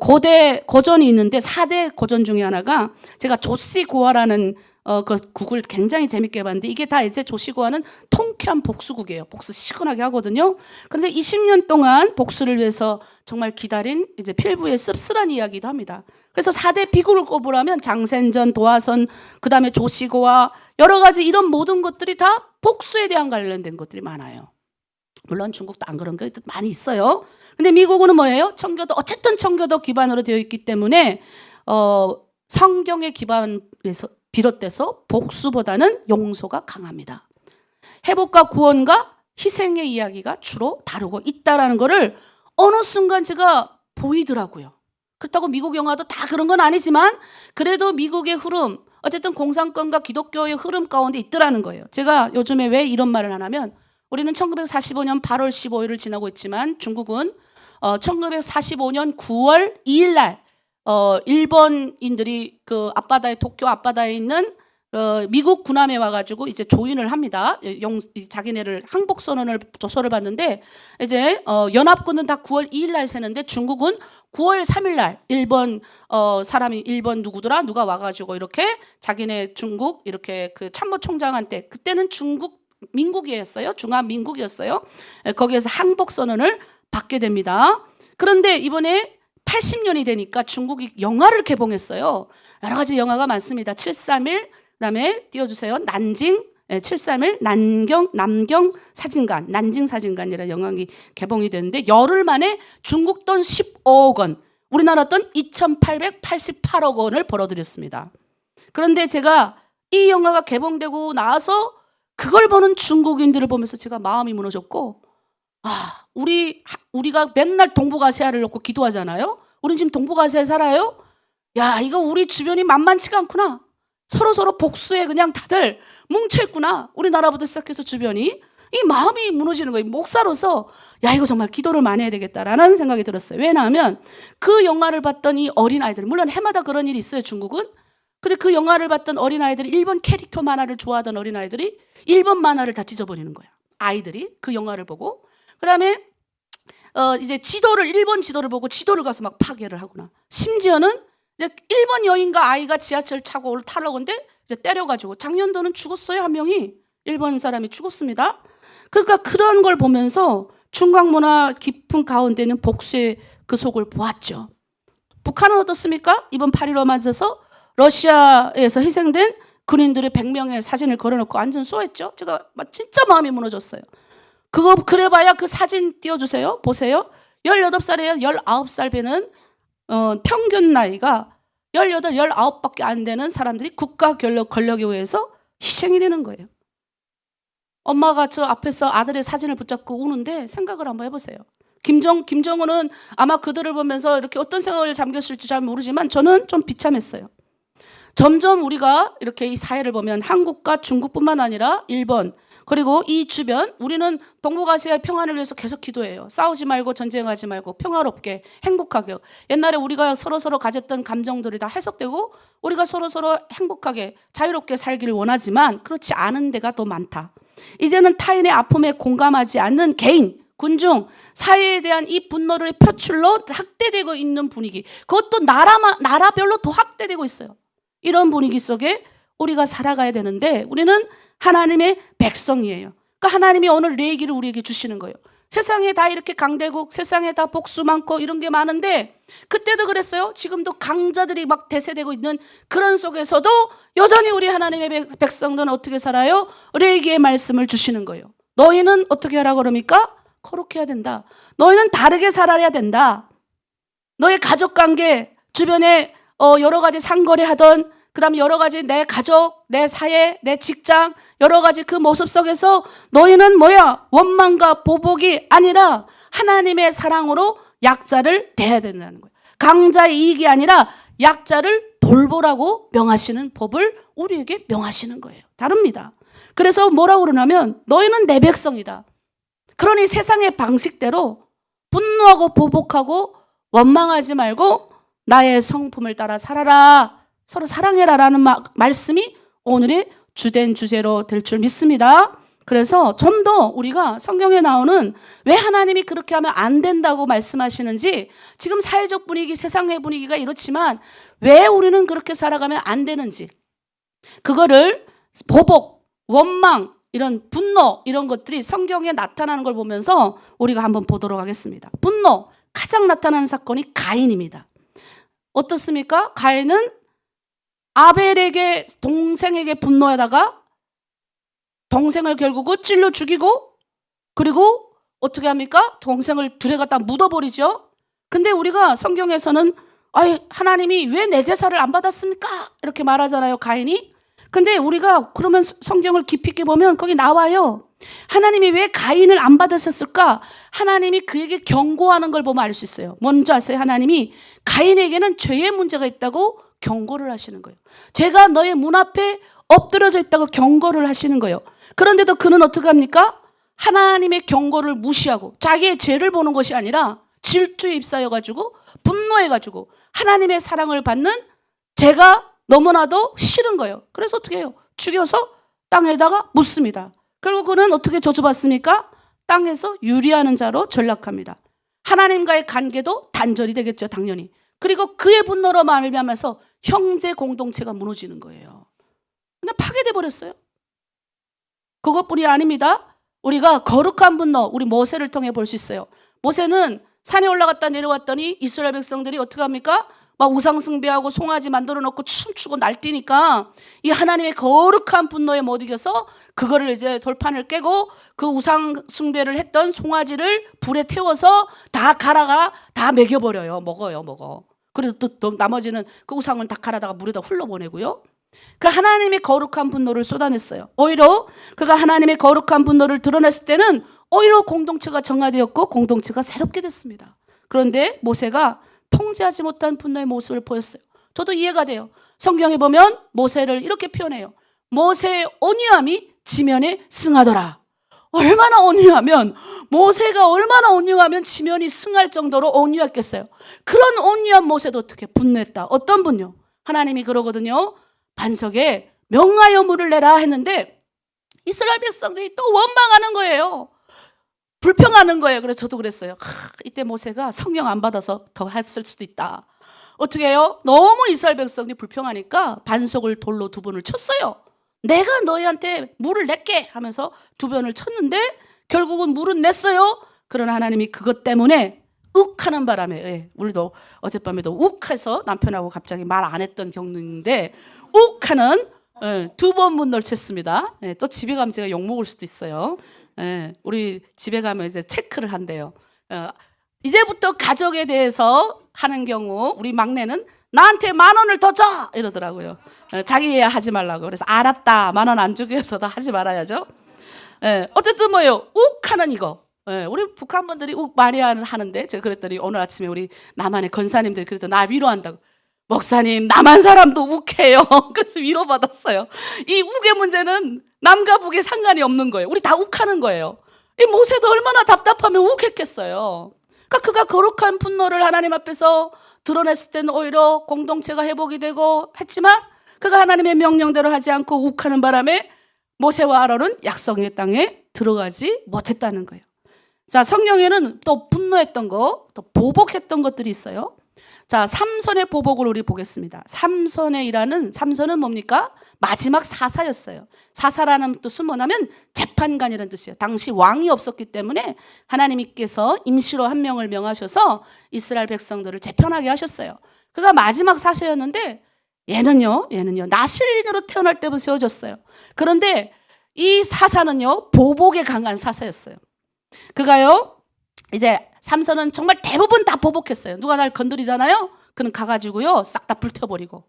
고대 고전이 있는데 4대 고전 중에 하나가 제가 조시고화라는 그 국을 굉장히 재밌게 봤는데 이게 다 이제 조시고화는 통쾌한 복수국이에요. 복수 시원하게 하거든요. 그런데 20년 동안 복수를 위해서 정말 기다린 이제 필부의 씁쓸한 이야기도 합니다. 그래서 4대 비국을 꼽으라면 장센전, 도화선, 그다음에 조시고화 여러 가지 이런 모든 것들이 다 복수에 대한 관련된 것들이 많아요. 물론 중국도 안 그런 게 많이 있어요. 근데 미국은 뭐예요? 어쨌든 청교도 기반으로 되어 있기 때문에 성경의 기반에서 비롯돼서 복수보다는 용서가 강합니다. 회복과 구원과 희생의 이야기가 주로 다루고 있다라는 거를 어느 순간 제가 보이더라고요. 그렇다고 미국 영화도 다 그런 건 아니지만 그래도 미국의 흐름, 어쨌든 공산권과 기독교의 흐름 가운데 있더라는 거예요. 제가 요즘에 왜 이런 말을 하냐면 우리는 1945년 8월 15일을 지나고 있지만 중국은 1945년 9월 2일 날 일본인들이 그 앞바다에 도쿄 앞바다에 있는 미국 군함에 와가지고 이제 조인을 합니다. 자기네를 항복 선언을 조서를 받는데 이제 연합군은 다 9월 2일 날 세는데 중국은 9월 3일 날 일본 사람이 일본 누가 와가지고 이렇게 자기네 중국 이렇게 그 참모총장한테 그때는 중국 민국이었어요. 중화민국이었어요. 거기에서 항복 선언을 받게 됩니다. 그런데 이번에 80년이 되니까 중국이 영화를 개봉했어요. 여러 가지 영화가 많습니다. 731 그다음에 띄워주세요. 난징 731 남경 사진관 난징 사진관이라는 영화가 개봉이 됐는데 열흘 만에 중국 돈 15억 원 우리나라 돈 2,888억 원을 벌어들였습니다. 그런데 제가 이 영화가 개봉되고 나서 그걸 보는 중국인들을 보면서 제가 마음이 무너졌고, 우리가 맨날 동북아시아를 놓고 기도하잖아요. 우린 지금 동북아시아에 살아요. 야, 이거 우리 주변이 만만치가 않구나. 서로 복수에 그냥 다들 뭉쳐있구나. 우리나라부터 시작해서 주변이. 이 마음이 무너지는 거예요. 목사로서 야, 이거 정말 기도를 많이 해야 되겠다라는 생각이 들었어요. 왜냐하면 그 영화를 봤던 이 어린아이들, 물론 해마다 그런 일이 있어요, 중국은. 근데 그 영화를 봤던 어린아이들이, 일본 캐릭터 만화를 좋아하던 어린아이들이 일본 만화를 다 찢어버리는 거야. 아이들이 그 영화를 보고. 그 다음에 이제 일본 지도를 보고 지도를 가서 막 파괴를 하거나, 심지어는 이제 일본 여인과 아이가 지하철 타고 타려고 하는데 이제 때려가지고, 작년도는 죽었어요. 한 명이, 일본 사람이 죽었습니다. 그러니까 그런 걸 보면서 중국 문화 깊은 가운데는 복수의 그 속을 보았죠. 북한은 어떻습니까? 이번 8.15 맞아서 러시아에서 희생된 군인들의 100명의 사진을 걸어놓고 완전 쏘했죠. 제가 진짜 마음이 무너졌어요. 그거 그래봐야 그 사진 띄워주세요. 보세요. 18살에요. 19살 배는 평균 나이가 18, 19밖에 안 되는 사람들이 국가 권력에 의해서 희생이 되는 거예요. 엄마가 저 앞에서 아들의 사진을 붙잡고 우는데 생각을 한번 해보세요. 김정은은 아마 그들을 보면서 이렇게 어떤 생각을 잠겼을지 잘 모르지만 저는 좀 비참했어요. 점점 우리가 이렇게 이 사회를 보면 한국과 중국뿐만 아니라 일본, 그리고 이 주변, 우리는 동북아시아의 평안을 위해서 계속 기도해요. 싸우지 말고 전쟁하지 말고 평화롭게 행복하게. 옛날에 우리가 서로 가졌던 감정들이 다 해석되고 우리가 서로 행복하게 자유롭게 살기를 원하지만 그렇지 않은 데가 더 많다. 이제는 타인의 아픔에 공감하지 않는 개인, 군중, 사회에 대한 이 분노를 표출로 확대되고 있는 분위기. 그것도 나라별로 더 확대되고 있어요. 이런 분위기 속에 우리가 살아가야 되는데 우리는 하나님의 백성이에요. 그러니까 하나님이 오늘 레위기를 우리에게 주시는 거예요. 세상에 다 이렇게 강대국, 세상에 다 복수 많고 이런 게 많은데 그때도 그랬어요. 지금도 강자들이 막 대세되고 있는 그런 속에서도 여전히 우리 하나님의 백성들은 어떻게 살아요? 레위기의 말씀을 주시는 거예요. 너희는 어떻게 하라고 그럽니까? 거룩해야 된다. 너희는 다르게 살아야 된다. 너의 가족관계, 주변에 여러 가지 상거래하던, 그 다음에 여러 가지 내 가족, 내 사회, 내 직장, 여러 가지 그 모습 속에서 너희는 뭐야? 원망과 보복이 아니라 하나님의 사랑으로 약자를 대해야 된다는 거예요. 강자의 이익이 아니라 약자를 돌보라고 명하시는 법을 우리에게 명하시는 거예요. 다릅니다. 그래서 뭐라고 그러냐면 너희는 내 백성이다. 그러니 세상의 방식대로 분노하고 보복하고 원망하지 말고 나의 성품을 따라 살아라. 서로 사랑해라라는 말씀이 오늘의 주된 주제로 될 줄 믿습니다. 그래서 좀 더 우리가 성경에 나오는 왜 하나님이 그렇게 하면 안 된다고 말씀하시는지, 지금 사회적 분위기, 세상의 분위기가 이렇지만 왜 우리는 그렇게 살아가면 안 되는지, 그거를 보복, 원망, 이런 분노, 이런 것들이 성경에 나타나는 걸 보면서 우리가 한번 보도록 하겠습니다. 분노, 가장 나타나는 사건이 가인입니다. 어떻습니까? 가인은 아벨에게, 동생에게 분노하다가 동생을 결국은 찔러 죽이고, 그리고 어떻게 합니까? 동생을 들에 갖다 묻어버리죠. 근데 우리가 성경에서는 하나님이 왜 내 제사를 안 받았습니까? 이렇게 말하잖아요, 가인이. 근데 우리가 그러면 성경을 깊이 있게 보면 거기 나와요. 하나님이 왜 가인을 안 받으셨을까? 하나님이 그에게 경고하는 걸 보면 알 수 있어요. 먼저 아세요? 하나님이 가인에게는 죄의 문제가 있다고 경고를 하시는 거예요. 죄가 너의 문 앞에 엎드려져 있다고 경고를 하시는 거예요. 그런데도 그는 어떻게 합니까? 하나님의 경고를 무시하고 자기의 죄를 보는 것이 아니라 질투에 휩싸여가지고 분노해가지고 하나님의 사랑을 받는 죄가 너무나도 싫은 거예요. 그래서 어떻게 해요? 죽여서 땅에다가 묻습니다. 그리고 그는 어떻게 저주받습니까? 땅에서 유리하는 자로 전락합니다. 하나님과의 관계도 단절이 되겠죠, 당연히. 그리고 그의 분노로 말미암아서 형제 공동체가 무너지는 거예요. 그냥 파괴돼 버렸어요. 그것뿐이 아닙니다. 우리가 거룩한 분노, 우리 모세를 통해 볼 수 있어요. 모세는 산에 올라갔다 내려왔더니 이스라엘 백성들이 어떻게 합니까? 막 우상 숭배하고 송아지 만들어 놓고 춤추고 날뛰니까 이 하나님의 거룩한 분노에 못 이겨서 그거를 이제 돌판을 깨고 그 우상 숭배를 했던 송아지를 불에 태워서 다 갈아가 다 먹여버려요. 먹어. 그래도 또 나머지는 그 우상을 다 갈아다가 물에다 흘러보내고요. 그 하나님의 거룩한 분노를 쏟아냈어요. 오히려 그가 하나님의 거룩한 분노를 드러냈을 때는 오히려 공동체가 정화되었고 공동체가 새롭게 됐습니다. 그런데 모세가 통제하지 못한 분노의 모습을 보였어요. 저도 이해가 돼요. 성경에 보면 모세를 이렇게 표현해요. 모세의 온유함이 지면에 승하더라. 얼마나 온유하면 모세가 얼마나 온유하면 지면이 승할 정도로 온유했겠어요. 그런 온유한 모세도 어떻게 분노했다. 어떤 분요? 하나님이 그러거든요. 반석에 명하여 물을 내라 했는데 이스라엘 백성들이 또 원망하는 거예요. 불평하는 거예요. 그래서 저도 그랬어요. 이때 모세가 성령 안 받아서 더 했을 수도 있다. 어떻게 해요? 너무 이스라엘 백성들이 불평하니까 반석을 돌로 2번을 쳤어요. 내가 너희한테 물을 낼게 하면서 2번을 쳤는데 결국은 물은 냈어요. 그러나 하나님이 그것 때문에 욱하는 바람에 우리도 어젯밤에도 욱해서 남편하고 갑자기 말 안 했던 경우인데 욱하는 2번 분노를 쳤습니다. 또 집에 가면 제가 욕먹을 수도 있어요. 우리 집에 가면 이제 체크를 한대요. 이제부터 가족에 대해서 하는 경우 우리 막내는 나한테 10,000원을 더 줘! 이러더라고요. 자기 하지 말라고. 그래서 알았다. 10,000원 안 주기 위해서도 하지 말아야죠. 어쨌든 뭐예요. 욱하는 이거. 우리 북한 분들이 욱 많이 하는데 제가 그랬더니 오늘 아침에 우리 남한의 권사님들이 그래도 나 위로한다고. 목사님 남한 사람도 욱해요. 그래서 위로받았어요. 이 욱의 문제는 남과 북에 상관이 없는 거예요. 우리 다 욱하는 거예요. 이 모세도 얼마나 답답하면 욱했겠어요. 그러니까 그가 거룩한 분노를 하나님 앞에서 드러냈을 때는 오히려 공동체가 회복이 되고 했지만 그가 하나님의 명령대로 하지 않고 욱하는 바람에 모세와 아론은 약속의 땅에 들어가지 못했다는 거예요. 자, 성경에는 또 분노했던 거, 또 보복했던 것들이 있어요. 자, 삼손의 보복을 우리 보겠습니다. 삼손은 뭡니까? 마지막 사사였어요. 사사라는 뜻은 뭐냐면 재판관이라는 뜻이에요. 당시 왕이 없었기 때문에 하나님께서 임시로 한 명을 명하셔서 이스라엘 백성들을 재편하게 하셨어요. 그가 마지막 사사였는데 얘는요 나실린으로 태어날 때부터 세워졌어요. 그런데 이 사사는요 보복에 강한 사사였어요. 그가요 이제 삼손은 정말 대부분 다 보복했어요. 누가 날 건드리잖아요. 그는 가가지고요 싹 다 불태워버리고.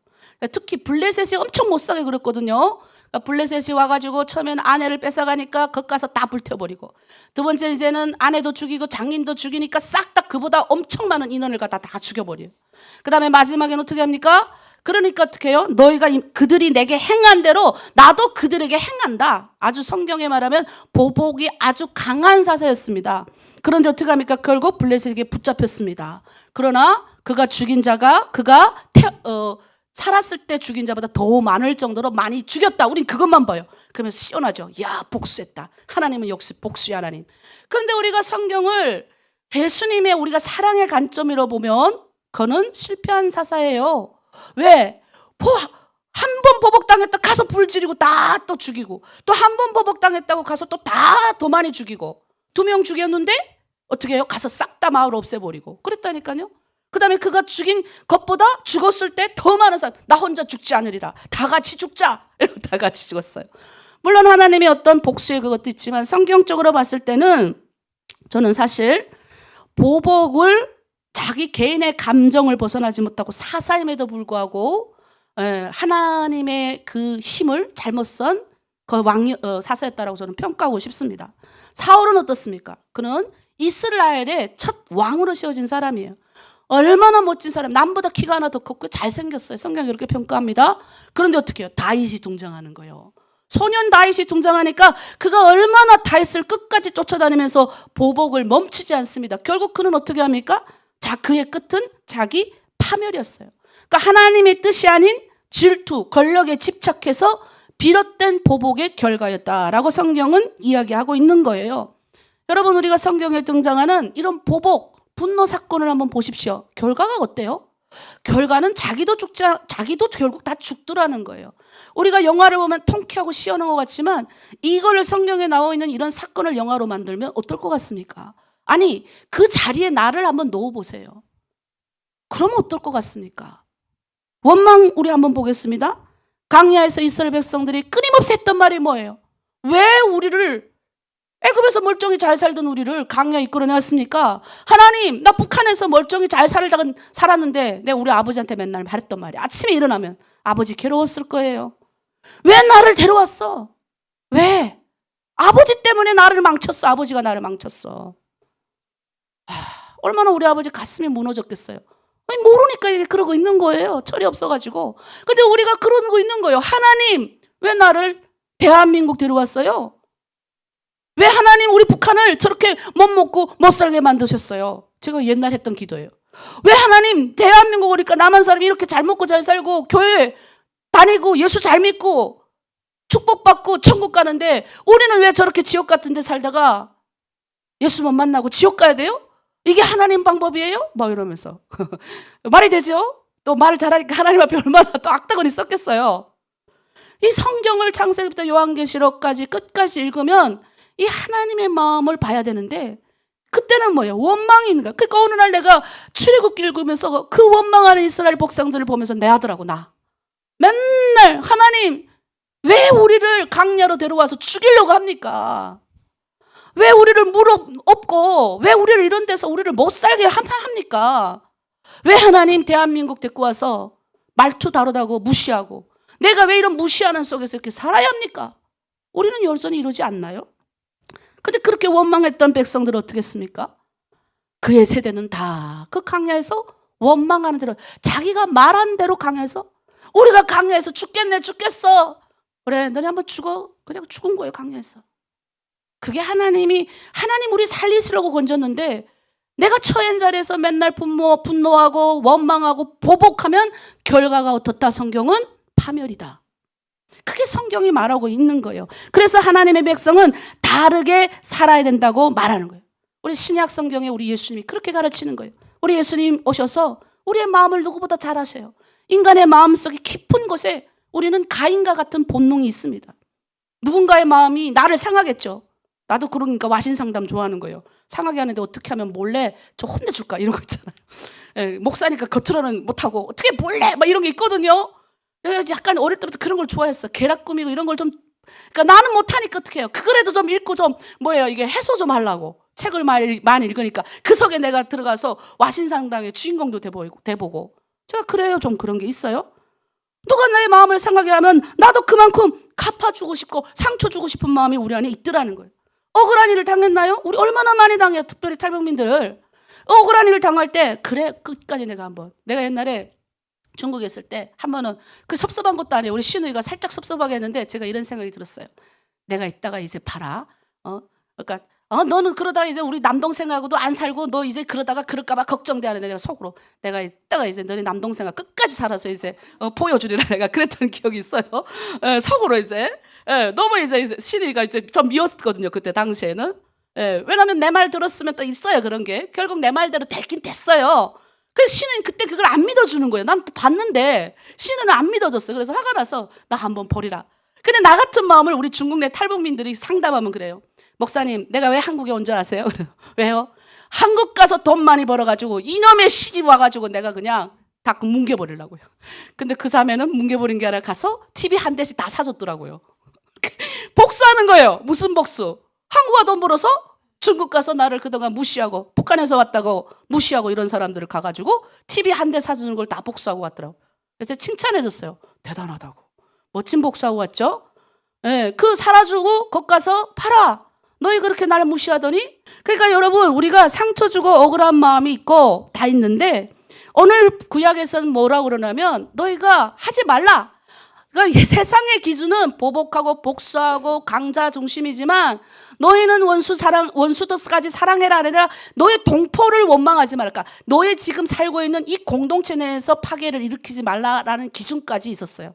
특히 블레셋이 엄청 못사게 그랬거든요. 블레셋이 와가지고 처음에는 아내를 뺏어가니까 거기 가서 다 불태워버리고, 두 번째 이제는 아내도 죽이고 장인도 죽이니까 싹 다 그보다 엄청 많은 인원을 갖다 다 죽여버려요. 그 다음에 마지막에는 어떻게 합니까? 그러니까 어떻게 해요? 너희가 그들이 내게 행한 대로 나도 그들에게 행한다. 아주 성경에 말하면 보복이 아주 강한 사사였습니다. 그런데 어떻게 합니까? 결국 블레셋에게 붙잡혔습니다. 그러나 그가 죽인 자가 살았을 때 죽인 자보다 더 많을 정도로 많이 죽였다. 우린 그것만 봐요. 그러면 시원하죠. 야, 복수했다. 하나님은 역시 복수의 하나님. 그런데 우리가 성경을 예수님의 우리가 사랑의 관점으로 보면 그는 실패한 사사예요. 왜? 한 번 보복당했다 가서 불 지르고 다 또 죽이고, 또 한 번 보복당했다고 가서 또 다 더 많이 죽이고, 2명 죽였는데 어떻게 해요? 가서 싹 다 마을 없애버리고 그랬다니까요. 그 다음에 그가 죽인 것보다 죽었을 때 더 많은 사람, 나 혼자 죽지 않으리라, 다 같이 죽자, 이러고 다 같이 죽었어요. 물론 하나님의 어떤 복수의 그것도 있지만 성경적으로 봤을 때는 저는 사실 보복을 자기 개인의 감정을 벗어나지 못하고 사사임에도 불구하고 하나님의 그 힘을 잘못 쓴 그 사사였다라고 저는 평가하고 싶습니다. 사울은 어떻습니까? 그는 이스라엘의 첫 왕으로 세워진 사람이에요. 얼마나 멋진 사람, 남보다 키가 하나 더 컸고 잘생겼어요. 성경이 이렇게 평가합니다. 그런데 어떻게 해요? 다윗이 등장하는 거예요. 소년 다윗이 등장하니까 그가 얼마나 다윗을 끝까지 쫓아다니면서 보복을 멈추지 않습니다. 결국 그는 어떻게 합니까? 그의 끝은 자기 파멸이었어요. 그러니까 하나님의 뜻이 아닌 질투, 권력에 집착해서 비롯된 보복의 결과였다라고 성경은 이야기하고 있는 거예요. 여러분, 우리가 성경에 등장하는 이런 보복, 분노 사건을 한번 보십시오. 결과가 어때요? 결과는 자기도 결국 다 죽더라는 거예요. 우리가 영화를 보면 통쾌하고 시원한 것 같지만 이거를 성경에 나와 있는 이런 사건을 영화로 만들면 어떨 것 같습니까? 아니, 그 자리에 나를 한번 넣어보세요. 그러면 어떨 것 같습니까? 원망 우리 한번 보겠습니다. 광야에서 이스라엘 백성들이 끊임없이 했던 말이 뭐예요? 왜 우리를 애굽에서 멀쩡히 잘 살던 우리를 광야에 이끌어내왔습니까? 하나님, 나 북한에서 멀쩡히 잘 살았는데 내가 우리 아버지한테 맨날 말했던 말이 아침에 일어나면 아버지 괴로웠을 거예요. 왜 나를 데려왔어? 왜? 아버지 때문에 나를 망쳤어. 아버지가 나를 망쳤어. 얼마나 우리 아버지 가슴이 무너졌겠어요. 아니, 모르니까 이게 그러고 있는 거예요. 철이 없어가지고. 근데 우리가 그러고 있는 거예요. 하나님, 왜 나를 대한민국 데려왔어요? 왜 하나님 우리 북한을 저렇게 못 먹고 못 살게 만드셨어요? 제가 옛날 했던 기도예요. 왜 하나님 대한민국 오니까 남한 사람이 이렇게 잘 먹고 잘 살고 교회 다니고 예수 잘 믿고 축복받고 천국 가는데 우리는 왜 저렇게 지옥 같은 데 살다가 예수 못 만나고 지옥 가야 돼요? 이게 하나님 방법이에요? 막 이러면서 말이 되죠? 또 말을 잘하니까 하나님 앞에 얼마나 또 악다구니 썼겠어요. 이 성경을 창세기부터 요한계시록까지 끝까지 읽으면 이 하나님의 마음을 봐야 되는데 그때는 뭐예요? 원망이 있는 거야. 그러니까 어느 날 내가 출애굽기 읽으면서 그 원망하는 이스라엘 백성들을 보면서 내 아들하고 나 맨날 하나님 왜 우리를 광야로 데려와서 죽이려고 합니까? 왜 우리를 무릎 엎고 왜 우리를 이런 데서 우리를 못 살게 합니까? 왜 하나님 대한민국 데리고 와서 말투 다르다고 무시하고 내가 왜 이런 무시하는 속에서 이렇게 살아야 합니까? 우리는 여전히 이러지 않나요? 근데 그렇게 원망했던 백성들은 어떻게 했습니까? 그의 세대는 다 그 광야에서 원망하는 대로 자기가 말한 대로 광야에서 우리가 광야에서 죽겠네 죽겠어 그래 너네 한번 죽어 그냥 죽은 거예요 광야에서. 그게 하나님 우리 살리시려고 건졌는데 내가 처한 자리에서 맨날 분노하고 원망하고 보복하면 결과가 어떻다? 성경은 파멸이다. 그게 성경이 말하고 있는 거예요. 그래서 하나님의 백성은 다르게 살아야 된다고 말하는 거예요. 우리 신약 성경에 우리 예수님이 그렇게 가르치는 거예요. 우리 예수님 오셔서 우리의 마음을 누구보다 잘 아셔요. 인간의 마음속에 깊은 곳에 우리는 가인과 같은 본능이 있습니다. 누군가의 마음이 나를 상하겠죠. 나도 그러니까 와신 상담 좋아하는 거예요. 상하게 하는데 어떻게 하면 몰래 저 혼내줄까 이런 거 있잖아요. 예, 목사니까 겉으로는 못하고 어떻게 몰래 막 이런 게 있거든요. 약간 어릴 때부터 그런 걸 좋아했어. 계략 꾸미고 이런 걸 좀 그러니까 나는 못하니까 어떻게 해요. 그거라도 좀 읽고 좀 뭐예요 이게 해소 좀 하려고 책을 많이 읽으니까 그 속에 내가 들어가서 와신상당의 주인공도 돼보고 제가 그래요. 좀 그런 게 있어요. 누가 나의 마음을 상하게 하면 나도 그만큼 갚아주고 싶고 상처 주고 싶은 마음이 우리 안에 있더라는 거예요. 억울한 일을 당했나요? 우리 얼마나 많이 당해요. 특별히 탈북민들 억울한 일을 당할 때 그래 끝까지 내가 옛날에 중국에 있을 때 한 번은 그 섭섭한 것도 아니에요. 우리 시누이가 살짝 섭섭하게 했는데 제가 이런 생각이 들었어요. 내가 이따가 이제 봐라. 그러니까 너는 그러다가 이제 우리 남동생하고도 안 살고 너 이제 그러다가 그럴까봐 걱정돼 하는데 내가 속으로 내가 이따가 이제 너네 남동생하고 끝까지 살아서 이제 보여주리라 내가 그랬던 기억이 있어요. 속으로 이제 너무 이제 시누이가 이제 좀 미웠거든요. 그때 당시에는. 왜냐면 내 말 들었으면 또 있어요 그런 게. 결국 내 말대로 됐긴 됐어요. 그래서 신은 그때 그걸 안 믿어주는 거예요. 난 봤는데 신은 안 믿어줬어요. 그래서 화가 나서 나 한번 버리라. 근데 나 같은 마음을 우리 중국 내 탈북민들이 상담하면 그래요. 목사님 내가 왜 한국에 온 줄 아세요? 왜요? 한국 가서 돈 많이 벌어가지고 이놈의 시집 와가지고 내가 그냥 다 뭉개버리려고요. 근데 그 자매는 뭉개버린 게 아니라 가서 TV 한 대씩 다 사줬더라고요. 복수하는 거예요. 무슨 복수? 한국 와 돈 벌어서 중국 가서 나를 그동안 무시하고 북한에서 왔다고 무시하고 이런 사람들을 가가지고 TV 한 대 사주는 걸 다 복수하고 왔더라고. 그래서 칭찬해줬어요. 대단하다고. 멋진 복수하고 왔죠. 그 살아주고 거기 가서 팔아. 너희 그렇게 나를 무시하더니. 그러니까 여러분 우리가 상처 주고 억울한 마음이 있고 다 있는데 오늘 구약에서는 뭐라고 그러냐면 너희가 하지 말라. 그러니까 세상의 기준은 보복하고 복수하고 강자 중심이지만 너희는 원수도까지 사랑해라 아니라 너의 동포를 원망하지 말까. 너의 지금 살고 있는 이 공동체 내에서 파괴를 일으키지 말라라는 기준까지 있었어요.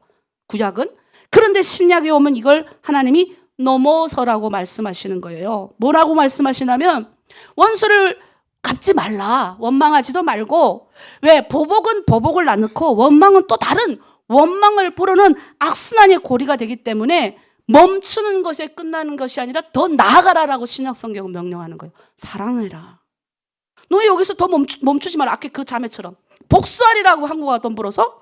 구약은. 그런데 신약에 오면 이걸 하나님이 넘어서라고 말씀하시는 거예요. 뭐라고 말씀하시냐면 원수를 갚지 말라. 원망하지도 말고. 왜? 보복은 보복을 낳고 원망은 또 다른 원망을 부르는 악순환의 고리가 되기 때문에 멈추는 것에 끝나는 것이 아니라 더 나아가라라고 신약성경은 명령하는 거예요. 사랑해라. 너 여기서 더 멈추지 마라. 아까 그 자매처럼 복수하리라고 한국어가 돈 벌어서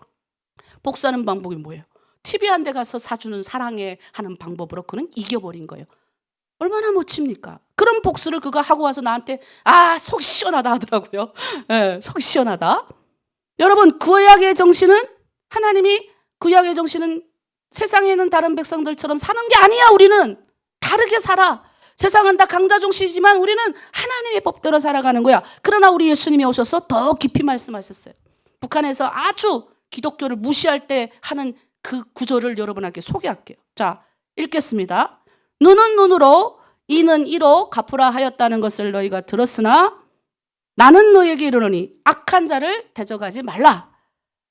복수하는 방법이 뭐예요? TV 한 대 가서 사주는 사랑해 하는 방법으로 그는 이겨버린 거예요. 얼마나 멋집니까? 그런 복수를 그가 하고 와서 나한테 속 시원하다 하더라고요. 네, 속 시원하다. 여러분, 구약의 정신은 하나님이 구약의 정신은 세상에 있는 다른 백성들처럼 사는 게 아니야. 우리는 다르게 살아. 세상은 다 강자 중심이지만 우리는 하나님의 법대로 살아가는 거야. 그러나 우리 예수님이 오셔서 더 깊이 말씀하셨어요. 북한에서 아주 기독교를 무시할 때 하는 그 구절을 여러분에게 소개할게요. 자, 읽겠습니다. 눈은 눈으로 이는 이로 갚으라 하였다는 것을 너희가 들었으나 나는 너희에게 이르노니 악한 자를 대적하지 말라.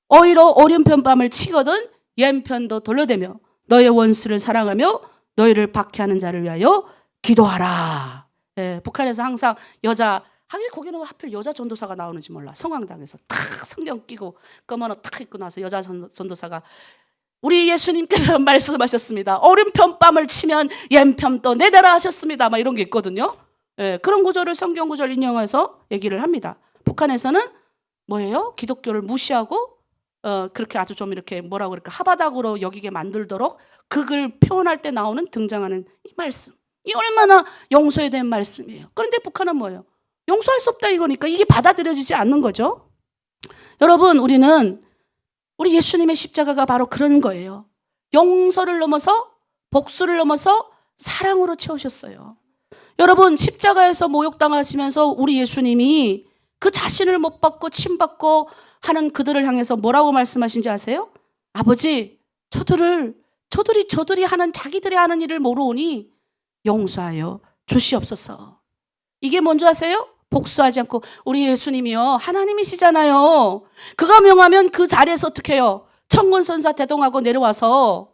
어이로 오른편 뺨을 치거든 왼편도 돌려대며 너의 원수를 사랑하며 너희를 박해하는 자를 위하여 기도하라. 예, 북한에서 항상 여자 거기는 하필 여자 전도사가 나오는지 몰라. 성황당에서 탁 성경 끼고 검은 옷 탁 입고 나서 여자 전도사가 우리 예수님께서 말씀하셨습니다. 오른편 뺨을 치면 왼편도 내대라 하셨습니다. 막 이런 게 있거든요. 예, 그런 구절을 성경 구절 인용해서 얘기를 합니다. 북한에서는 뭐예요? 기독교를 무시하고 그렇게 아주 좀 이렇게 뭐라고 그럴까 하바닥으로 여기게 만들도록 그걸 표현할 때 나오는 등장하는 이 말씀. 이 얼마나 용서에 대한 말씀이에요. 그런데 북한은 뭐예요? 용서할 수 없다 이거니까 이게 받아들여지지 않는 거죠. 여러분, 우리는 우리 예수님의 십자가가 바로 그런 거예요. 용서를 넘어서 복수를 넘어서 사랑으로 채우셨어요. 여러분, 십자가에서 모욕당하시면서 우리 예수님이 그 자신을 못 받고 침받고 하는 그들을 향해서 뭐라고 말씀하신지 아세요? 아버지, 저들이 하는 자기들이 하는 일을 모르오니 용서하여 주시옵소서. 이게 뭔지 아세요? 복수하지 않고 우리 예수님이요 하나님이시잖아요. 그가 명하면 그 자리에서 어떻게 해요? 천군선사 대동하고 내려와서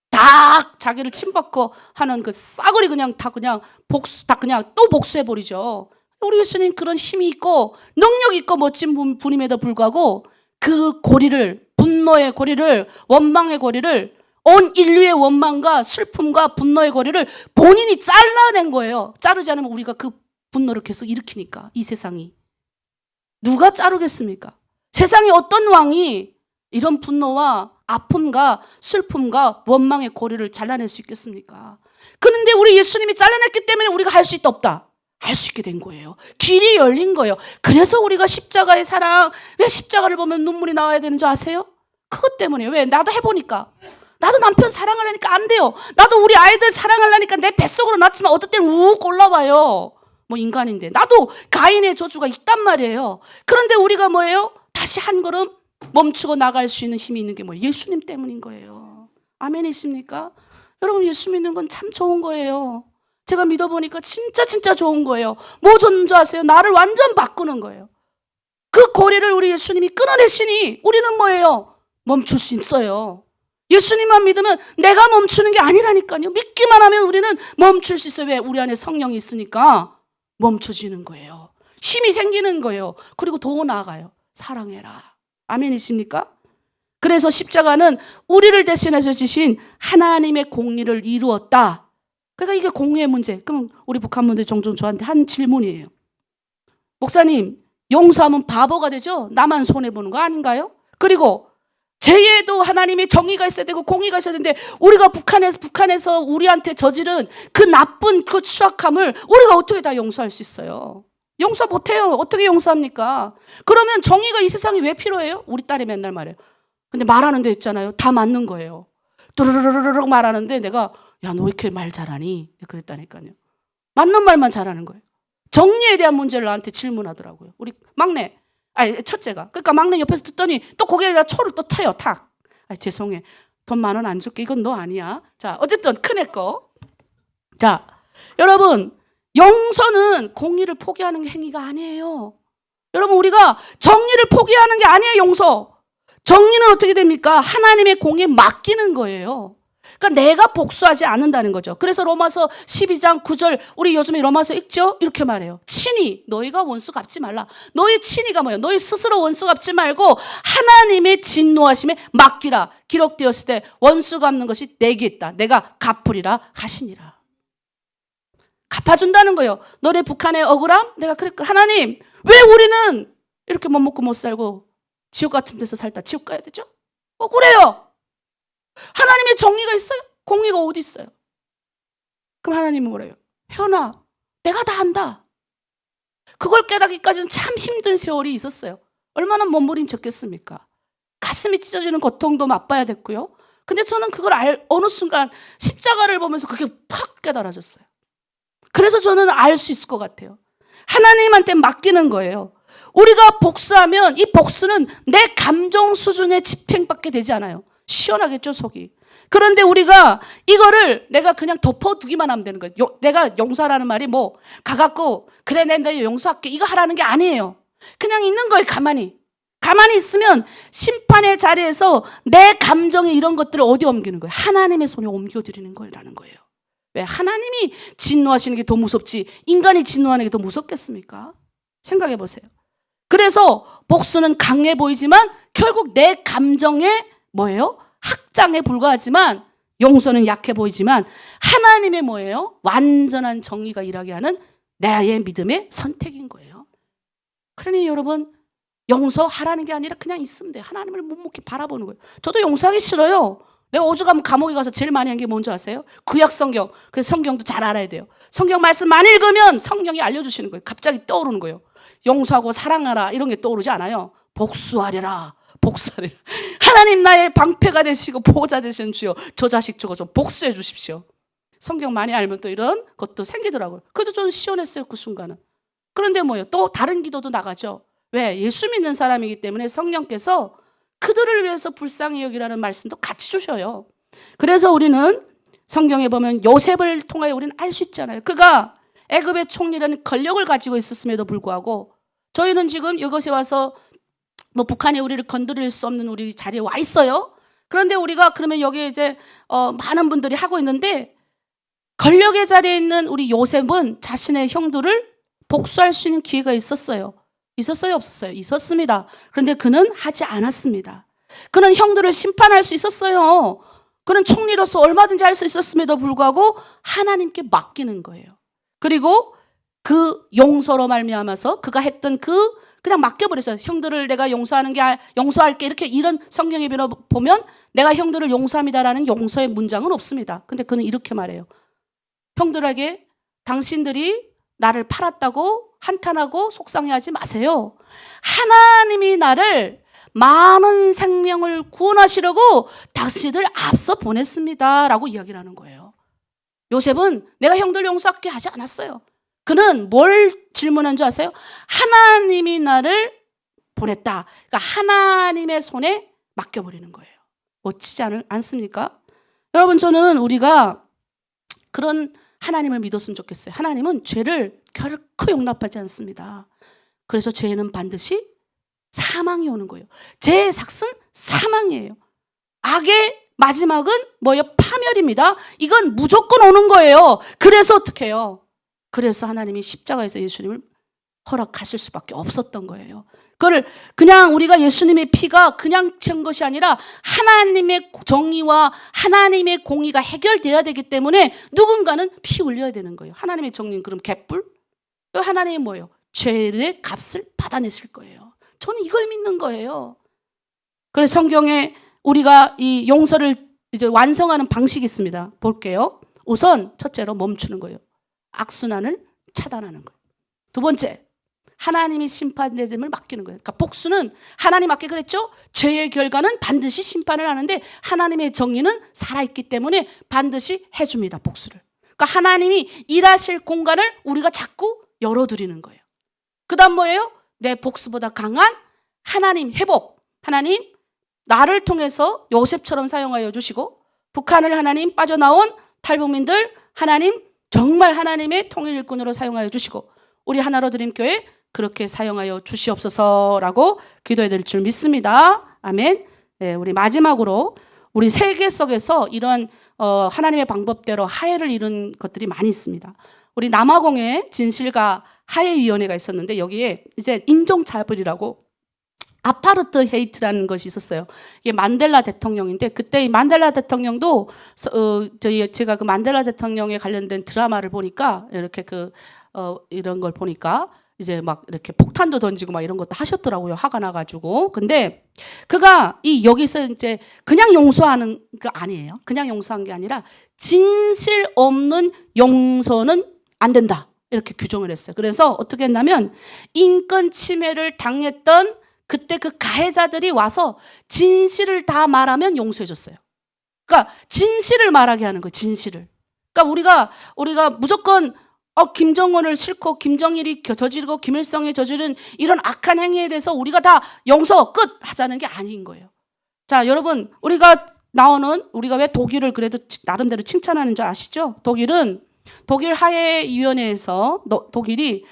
다 자기를 침받고 하는 그 싸구리 그냥 또 복수해 버리죠. 우리 예수님 그런 힘이 있고 능력 있고 멋진 분임에도 불구하고 그 고리를, 분노의 고리를, 원망의 고리를, 온 인류의 원망과 슬픔과 분노의 고리를 본인이 잘라낸 거예요. 자르지 않으면 우리가 그 분노를 계속 일으키니까 이 세상이. 누가 자르겠습니까? 세상에 어떤 왕이 이런 분노와 아픔과 슬픔과 원망의 고리를 잘라낼 수 있겠습니까? 그런데 우리 예수님이 잘라냈기 때문에 우리가 할 수 있다 없다? 할 수 있게 된 거예요. 길이 열린 거예요. 그래서 우리가 십자가의 사랑, 왜 십자가를 보면 눈물이 나와야 되는 줄 아세요? 그것 때문에. 왜? 나도 해보니까. 나도 남편 사랑하려니까 안 돼요. 나도 우리 아이들 사랑하려니까 내 뱃속으로 낳지만 어떨 때는 우욱 올라와요. 뭐 인간인데. 나도 가인의 저주가 있단 말이에요. 그런데 우리가 뭐예요? 다시 한 걸음 멈추고 나갈 수 있는 힘이 있는 게 뭐예요? 예수님 때문인 거예요. 아멘이십니까? 여러분, 예수 믿는 건 참 좋은 거예요. 제가 믿어보니까 진짜 좋은 거예요. 뭐 좋은 줄 아세요? 나를 완전 바꾸는 거예요. 그 고리를 우리 예수님이 끊어내시니 우리는 뭐예요? 멈출 수 있어요. 예수님만 믿으면 내가 멈추는 게 아니라니까요. 믿기만 하면 우리는 멈출 수 있어요. 왜? 우리 안에 성령이 있으니까 멈춰지는 거예요. 힘이 생기는 거예요. 그리고 더 나아가요. 사랑해라. 아멘이십니까? 그래서 십자가는 우리를 대신해서 지신 하나님의 공의를 이루었다. 그러니까 이게 공의의 문제. 그럼 우리 북한 분들 종종 저한테 한 질문이에요. 목사님, 용서하면 바보가 되죠? 나만 손해보는 거 아닌가요? 그리고 죄에도 하나님의 정의가 있어야 되고 공의가 있어야 되는데 우리가 북한에서 우리한테 저지른 그 나쁜 그 추악함을 우리가 어떻게 다 용서할 수 있어요? 용서 못해요. 어떻게 용서합니까? 그러면 정의가 이 세상에 왜 필요해요? 우리 딸이 맨날 말해요. 근데 말하는 데 있잖아요. 다 맞는 거예요. 뚜루루루룩 말하는데 내가 야, 너 왜 이렇게 말 잘하니? 그랬다니까요. 맞는 말만 잘하는 거예요. 정의에 대한 문제를 나한테 질문하더라고요. 우리 막내, 첫째가. 그러니까 막내 옆에서 듣더니 또 거기에다 초를 또 타요. 탁. 죄송해. 돈 10,000원 안 줄게. 이건 너 아니야. 자, 어쨌든 큰애 거. 자, 여러분, 용서는 공의를 포기하는 행위가 아니에요. 여러분, 우리가 정의를 포기하는 게 아니에요. 용서. 정의는 어떻게 됩니까? 하나님의 공의에 맡기는 거예요. 그러니까 내가 복수하지 않는다는 거죠. 그래서 로마서 12장 9절 우리 요즘에 로마서 읽죠? 이렇게 말해요. 친히 너희가 원수 갚지 말라. 너희 친히가 뭐예요? 너희 스스로 원수 갚지 말고 하나님의 진노하심에 맡기라. 기록되었을 때 원수 갚는 것이 내게 있다. 내가 갚으리라 하시니라. 갚아준다는 거예요. 너네 북한의 억울함? 내가 그랬고 하나님 왜 우리는 이렇게 못 먹고 못 살고 지옥 같은 데서 살다 지옥 가야 되죠? 억울해요. 하나님의 정의가 있어요? 공의가 어디 있어요? 그럼 하나님은 뭐래요? 혜연아, 내가 다 안다. 그걸 깨닫기까지는 참 힘든 세월이 있었어요. 얼마나 몸부림쳤겠습니까? 가슴이 찢어지는 고통도 맛봐야 됐고요. 근데 저는 그걸 어느 순간 십자가를 보면서 그게 팍 깨달아졌어요. 그래서 저는 알 수 있을 것 같아요. 하나님한테 맡기는 거예요. 우리가 복수하면 이 복수는 내 감정 수준의 집행밖에 되지 않아요. 시원하겠죠, 속이. 그런데 우리가 이거를 내가 그냥 덮어두기만 하면 되는 거예요. 내가 용서하라는 말이 뭐 가갖고 그래 내가 용서할게 이거 하라는 게 아니에요. 그냥 있는 거예요. 가만히 있으면 심판의 자리에서 내 감정의 이런 것들을 어디 옮기는 거예요? 하나님의 손에 옮겨드리는 거라는 거예요. 왜? 하나님이 진노하시는 게 더 무섭지 인간이 진노하는 게 더 무섭겠습니까? 생각해 보세요. 그래서 복수는 강해 보이지만 결국 내 감정의 뭐예요? 학장에 불과하지만 용서는 약해 보이지만 하나님의 뭐예요? 완전한 정의가 일하게 하는 나의 믿음의 선택인 거예요. 그러니 여러분 용서하라는 게 아니라 그냥 있으면 돼요. 하나님을 묵묵히 바라보는 거예요. 저도 용서하기 싫어요. 내가 오죽하면 감옥에 가서 제일 많이 한 게 뭔지 아세요? 구약 성경. 그래서 성경도 잘 알아야 돼요. 성경 말씀 많이 읽으면 성령이 알려주시는 거예요. 갑자기 떠오르는 거예요. 용서하고 사랑하라 이런 게 떠오르지 않아요. 복수하리라. 하나님 나의 방패가 되시고 보호자 되시는 주여 저 자식 저거 좀 복수해 주십시오. 성경 많이 알면 또 이런 것도 생기더라고요. 그래도 저는 시원했어요. 그 순간은. 그런데 뭐예요? 또 다른 기도도 나가죠. 왜? 예수 믿는 사람이기 때문에 성령께서 그들을 위해서 불쌍히 여기라는 말씀도 같이 주셔요. 그래서 우리는 성경에 보면 요셉을 통하여 우리는 알 수 있잖아요. 그가 애굽의 총리라는 권력을 가지고 있었음에도 불구하고 저희는 지금 이것에 와서 뭐 북한이 우리를 건드릴 수 없는 우리 자리에 와 있어요. 그런데 우리가 그러면 여기에 이제 많은 분들이 하고 있는데 권력의 자리에 있는 우리 요셉은 자신의 형들을 복수할 수 있는 기회가 있었어요. 있었어요? 없었어요? 있었습니다. 그런데 그는 하지 않았습니다. 그는 형들을 심판할 수 있었어요. 그는 총리로서 얼마든지 할 수 있었음에도 불구하고 하나님께 맡기는 거예요. 그리고 그 용서로 말미암아서 그가 했던 그냥 맡겨버렸어요. 형들을 내가 용서할게 이렇게 이런 성경에 보면 내가 형들을 용서합니다라는 용서의 문장은 없습니다. 근데 그는 이렇게 말해요. 형들에게 당신들이 나를 팔았다고 한탄하고 속상해하지 마세요. 하나님이 나를 많은 생명을 구원하시려고 당신들 앞서 보냈습니다. 라고 이야기를 하는 거예요. 요셉은 내가 형들 용서할게 하지 않았어요. 그는 뭘 질문한 줄 아세요? 하나님이 나를 보냈다. 그러니까 하나님의 손에 맡겨버리는 거예요. 멋지지 않습니까? 여러분 저는 우리가 그런 하나님을 믿었으면 좋겠어요. 하나님은 죄를 결코 용납하지 않습니다. 그래서 죄는 반드시 사망이 오는 거예요. 죄의 삭은 사망이에요. 악의 마지막은 뭐예요? 파멸입니다. 이건 무조건 오는 거예요. 그래서 어떻게 해요? 그래서 하나님이 십자가에서 예수님을 허락하실 수밖에 없었던 거예요. 그걸 그냥 우리가 예수님의 피가 그냥 챈 것이 아니라 하나님의 정의와 하나님의 공의가 해결돼야 되기 때문에 누군가는 피 흘려야 되는 거예요. 하나님의 정의는 그럼 개뿔? 하나님이 뭐예요? 죄의 값을 받아내실 거예요. 저는 이걸 믿는 거예요. 그래서 성경에 우리가 이 용서를 이제 완성하는 방식이 있습니다. 볼게요. 우선 첫째로 멈추는 거예요. 악순환을 차단하는 거예요. 두 번째, 하나님이 심판됨을 맡기는 거예요. 그러니까 복수는 하나님 맡게 그랬죠? 죄의 결과는 반드시 심판을 하는데 하나님의 정의는 살아있기 때문에 반드시 해줍니다. 복수를. 그러니까 하나님이 일하실 공간을 우리가 자꾸 열어드리는 거예요. 그 다음 뭐예요? 내 복수보다 강한 하나님 회복. 하나님 나를 통해서 요셉처럼 사용하여 주시고 북한을 하나님 빠져나온 탈북민들 하나님 정말 하나님의 통일 일꾼으로 사용하여 주시고 우리 하나로 드림 교회 그렇게 사용하여 주시옵소서라고 기도해야 될 줄 믿습니다. 아멘. 네, 우리 마지막으로 우리 세계 속에서 이런 하나님의 방법대로 화해를 이룬 것들이 많이 있습니다. 우리 남아공에 진실과 화해위원회가 있었는데 여기에 이제 인종차별이라고 아파르트 헤이트라는 것이 있었어요. 이게 만델라 대통령인데 그때 이 만델라 대통령도 제가 그 만델라 대통령에 관련된 드라마를 보니까 이렇게 이런 걸 보니까 이제 막 이렇게 폭탄도 던지고 막 이런 것도 하셨더라고요. 화가 나가지고. 근데 그가 이 여기서 이제 그냥 용서하는 거 아니에요. 그냥 용서한 게 아니라 진실 없는 용서는 안 된다. 이렇게 규정을 했어요. 그래서 어떻게 했냐면 인권 침해를 당했던 그때 그 가해자들이 와서 진실을 다 말하면 용서해 줬어요. 그러니까 진실을 말하게 하는 거예요. 진실을. 그러니까 우리가 무조건 김정은을 싫고 김정일이 저지르고 김일성이 저지른 이런 악한 행위에 대해서 우리가 다 용서 끝 하자는 게 아닌 거예요. 자, 여러분 우리가 왜 독일을 그래도 나름대로 칭찬하는 줄 아시죠? 독일 하해위원회에서 독일이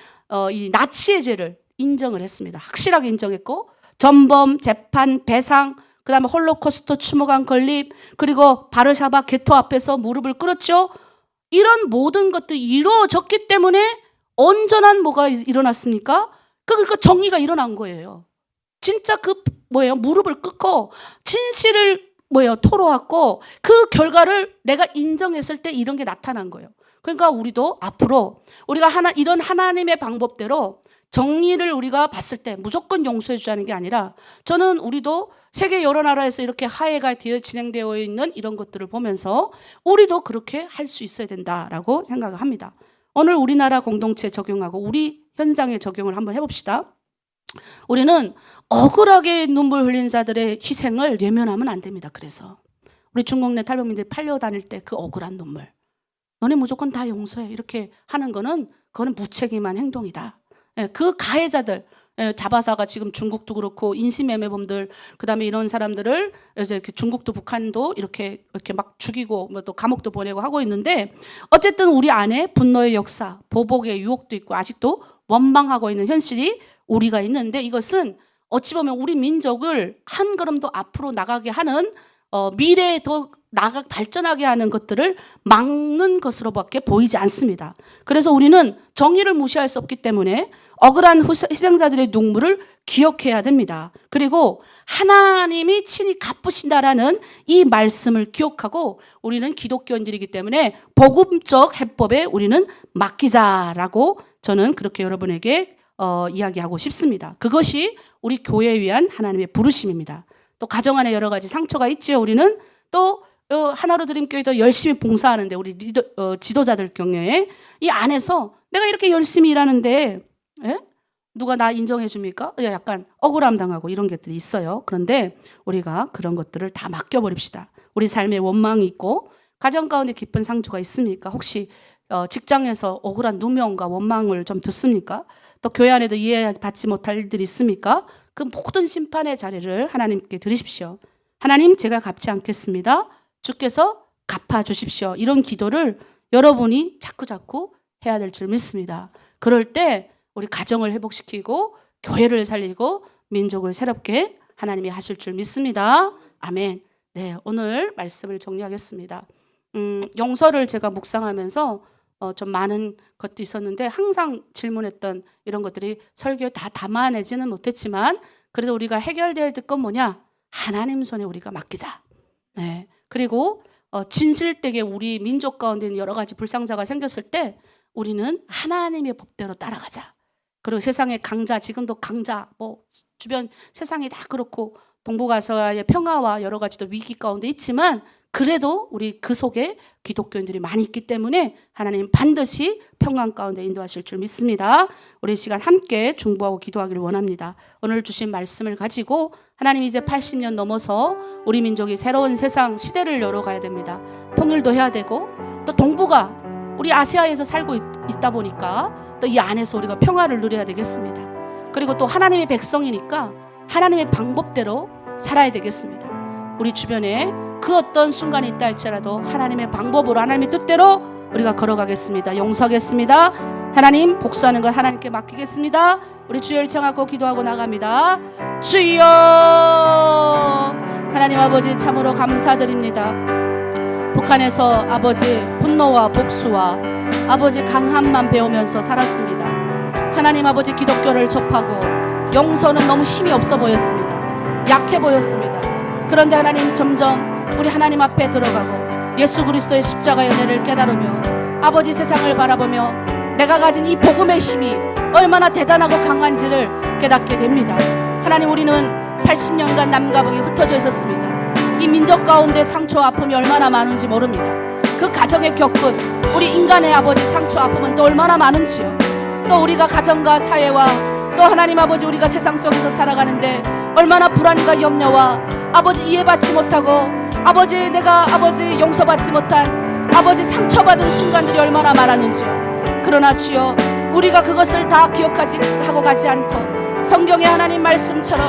이 나치의 죄를 인정을 했습니다. 확실하게 인정했고 전범, 재판, 배상, 그다음에 홀로코스트 추모관 건립, 그리고 바르샤바 게토 앞에서 무릎을 꿇었죠. 이런 모든 것들이 이루어졌기 때문에 온전한 뭐가 일어났습니까? 그러니까 정의가 일어난 거예요. 진짜 무릎을 꿇고 진실을 토로하고 그 결과를 내가 인정했을 때 이런 게 나타난 거예요. 그러니까 우리도 앞으로 우리가 이런 하나님의 방법대로 정리를 우리가 봤을 때 무조건 용서해 주자는 게 아니라 저는 우리도 세계 여러 나라에서 이렇게 화해가 진행되어 있는 이런 것들을 보면서 우리도 그렇게 할 수 있어야 된다라고 생각을 합니다. 오늘 우리나라 공동체 적용하고 우리 현장에 적용을 한번 해봅시다. 우리는 억울하게 눈물 흘린 자들의 희생을 외면하면 안 됩니다. 그래서 우리 중국 내 탈북민들이 팔려다닐 때 그 억울한 눈물, 너네 무조건 다 용서해 이렇게 하는 그거는 무책임한 행동이다. 그 가해자들 잡아다가 지금 중국도 그렇고 인신매매범들 그다음에 이런 사람들을 이제 중국도 북한도 이렇게 막 죽이고 또 감옥도 보내고 하고 있는데 어쨌든 우리 안에 분노의 역사, 보복의 유혹도 있고 아직도 원망하고 있는 현실이 우리가 있는데 이것은 어찌 보면 우리 민족을 한 걸음 더 앞으로 나가게 하는 미래에 더 발전하게 하는 것들을 막는 것으로밖에 보이지 않습니다. 그래서 우리는 정의를 무시할 수 없기 때문에 억울한 희생자들의 눈물을 기억해야 됩니다. 그리고 하나님이 친히 갚으신다라는 이 말씀을 기억하고 우리는 기독교인들이기 때문에 복음적 해법에 우리는 맡기자라고 저는 그렇게 여러분에게 이야기하고 싶습니다. 그것이 우리 교회에 위한 하나님의 부르심입니다. 또 가정 안에 여러 가지 상처가 있지요. 우리는 또 하나로 드림교회도 열심히 봉사하는데 우리 지도자들 경우에 이 안에서 내가 이렇게 열심히 일하는데 누가 나 인정해 줍니까? 약간 억울함 당하고 이런 것들이 있어요. 그런데 우리가 그런 것들을 다 맡겨버립시다. 우리 삶에 원망이 있고 가정 가운데 깊은 상처가 있습니까? 혹시 직장에서 억울한 누명과 원망을 좀 듣습니까? 또 교회 안에도 이해받지 못할 일들이 있습니까? 그 모든 심판의 자리를 하나님께 드리십시오. 하나님, 제가 갚지 않겠습니다. 주께서 갚아주십시오. 이런 기도를 여러분이 자꾸 해야 될 줄 믿습니다. 그럴 때 우리 가정을 회복시키고 교회를 살리고 민족을 새롭게 하나님이 하실 줄 믿습니다. 아멘. 네, 오늘 말씀을 정리하겠습니다. 용서를 제가 묵상하면서 좀 많은 것도 있었는데 항상 질문했던 이런 것들이 설교에 다 담아내지는 못했지만 그래도 우리가 해결돼야 될 건 뭐냐? 하나님 손에 우리가 맡기자. 네. 그리고 진실되게 우리 민족 가운데 여러 가지 불상자가 생겼을 때 우리는 하나님의 법대로 따라가자. 그리고 세상의 강자, 지금도 강자, 주변 세상이 다 그렇고 동북아시아의 평화와 여러 가지 또 위기 가운데 있지만 그래도 우리 그 속에 기독교인들이 많이 있기 때문에 하나님 반드시 평강 가운데 인도하실 줄 믿습니다. 우리 시간 함께 중보하고 기도하기를 원합니다. 오늘 주신 말씀을 가지고 하나님 이제 80년 넘어서 우리 민족이 새로운 세상 시대를 열어가야 됩니다. 통일도 해야 되고 또 동북아 우리 아시아에서 살고 있다 보니까 또 이 안에서 우리가 평화를 누려야 되겠습니다. 그리고 또 하나님의 백성이니까 하나님의 방법대로 살아야 되겠습니다. 우리 주변에 그 어떤 순간이 있다 할지라도 하나님의 방법으로 하나님의 뜻대로 우리가 걸어가겠습니다. 용서하겠습니다. 하나님 복수하는 것 하나님께 맡기겠습니다. 우리 주여 일청하고 기도하고 나갑니다. 주여 하나님 아버지 참으로 감사드립니다. 북한에서 아버지 분노와 복수와 아버지 강함만 배우면서 살았습니다. 하나님 아버지 기독교를 접하고 용서는 너무 힘이 없어 보였습니다. 약해 보였습니다. 그런데 하나님 점점 우리 하나님 앞에 들어가고 예수 그리스도의 십자가의 은혜를 깨달으며 아버지 세상을 바라보며 내가 가진 이 복음의 힘이 얼마나 대단하고 강한지를 깨닫게 됩니다. 하나님, 우리는 80년간 남과 북이 흩어져 있었습니다. 이 민족 가운데 상처와 아픔이 얼마나 많은지 모릅니다. 그 가정에 겪은 우리 인간의 아버지 상처 아픔은 또 얼마나 많은지요. 또 우리가 가정과 사회와 또 하나님 아버지 우리가 세상 속에서 살아가는데 얼마나 불안과 염려와 아버지 이해받지 못하고 아버지 내가 아버지 용서받지 못한 아버지 상처받은 순간들이 얼마나 많았는지요. 그러나 주여, 우리가 그것을 다 기억하지 하고 가지 않고 성경의 하나님 말씀처럼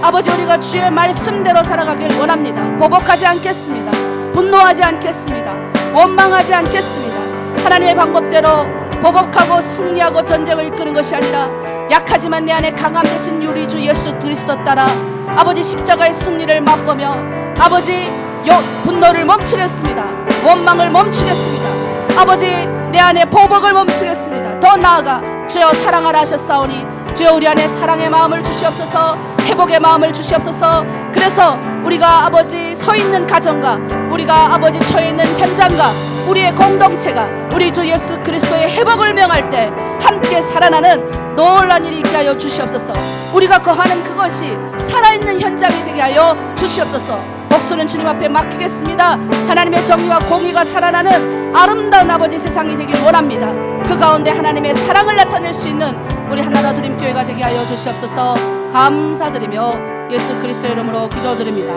아버지 우리가 주의 말씀대로 살아가길 원합니다. 보복하지 않겠습니다. 분노하지 않겠습니다. 원망하지 않겠습니다. 하나님의 방법대로 보복하고 승리하고 전쟁을 이끄는 것이 아니라 약하지만 내 안에 강함 되신 우리 주 예수 그리스도 따라 아버지 십자가의 승리를 맛보며 아버지 분노를 멈추겠습니다. 원망을 멈추겠습니다. 아버지 내 안에 보복을 멈추겠습니다. 더 나아가 주여 사랑하라 하셨사오니 주여 우리 안에 사랑의 마음을 주시옵소서, 회복의 마음을 주시옵소서. 그래서 우리가 아버지 서 있는 가정과 우리가 아버지 처해 있는 현장과 우리의 공동체가 우리 주 예수 그리스도의 회복을 명할 때 함께 살아나는 놀라운 일이 있게 하여 주시옵소서. 우리가 거하는 그것이 살아있는 현장이 되게 하여 주시옵소서. 목소리는 주님 앞에 맡기겠습니다. 하나님의 정의와 공의가 살아나는 아름다운 아버지 세상이 되길 원합니다. 그 가운데 하나님의 사랑을 나타낼 수 있는 우리 하나로 드림 교회가 되게 하여 주시옵소서. 감사드리며 예수 그리스도의 이름으로 기도드립니다.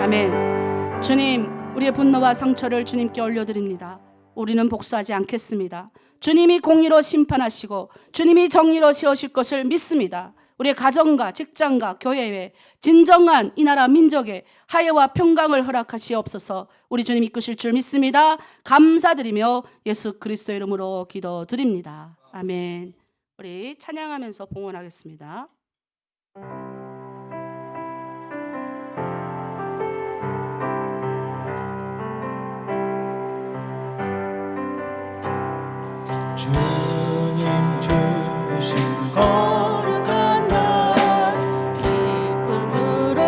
아멘. 주님, 우리의 분노와 상처를 주님께 올려드립니다. 우리는 복수하지 않겠습니다. 주님이 공의로 심판하시고 주님이 정의로 세우실 것을 믿습니다. 우리의 가정과 직장과 교회에 진정한 이 나라 민족의 화해와 평강을 허락하시옵소서. 우리 주님 이끄실 줄 믿습니다. 감사드리며 예수 그리스도의 이름으로 기도드립니다. 아멘. 우리 찬양하면서 봉헌하겠습니다. 주님 주신 거룩한 날 기쁨으로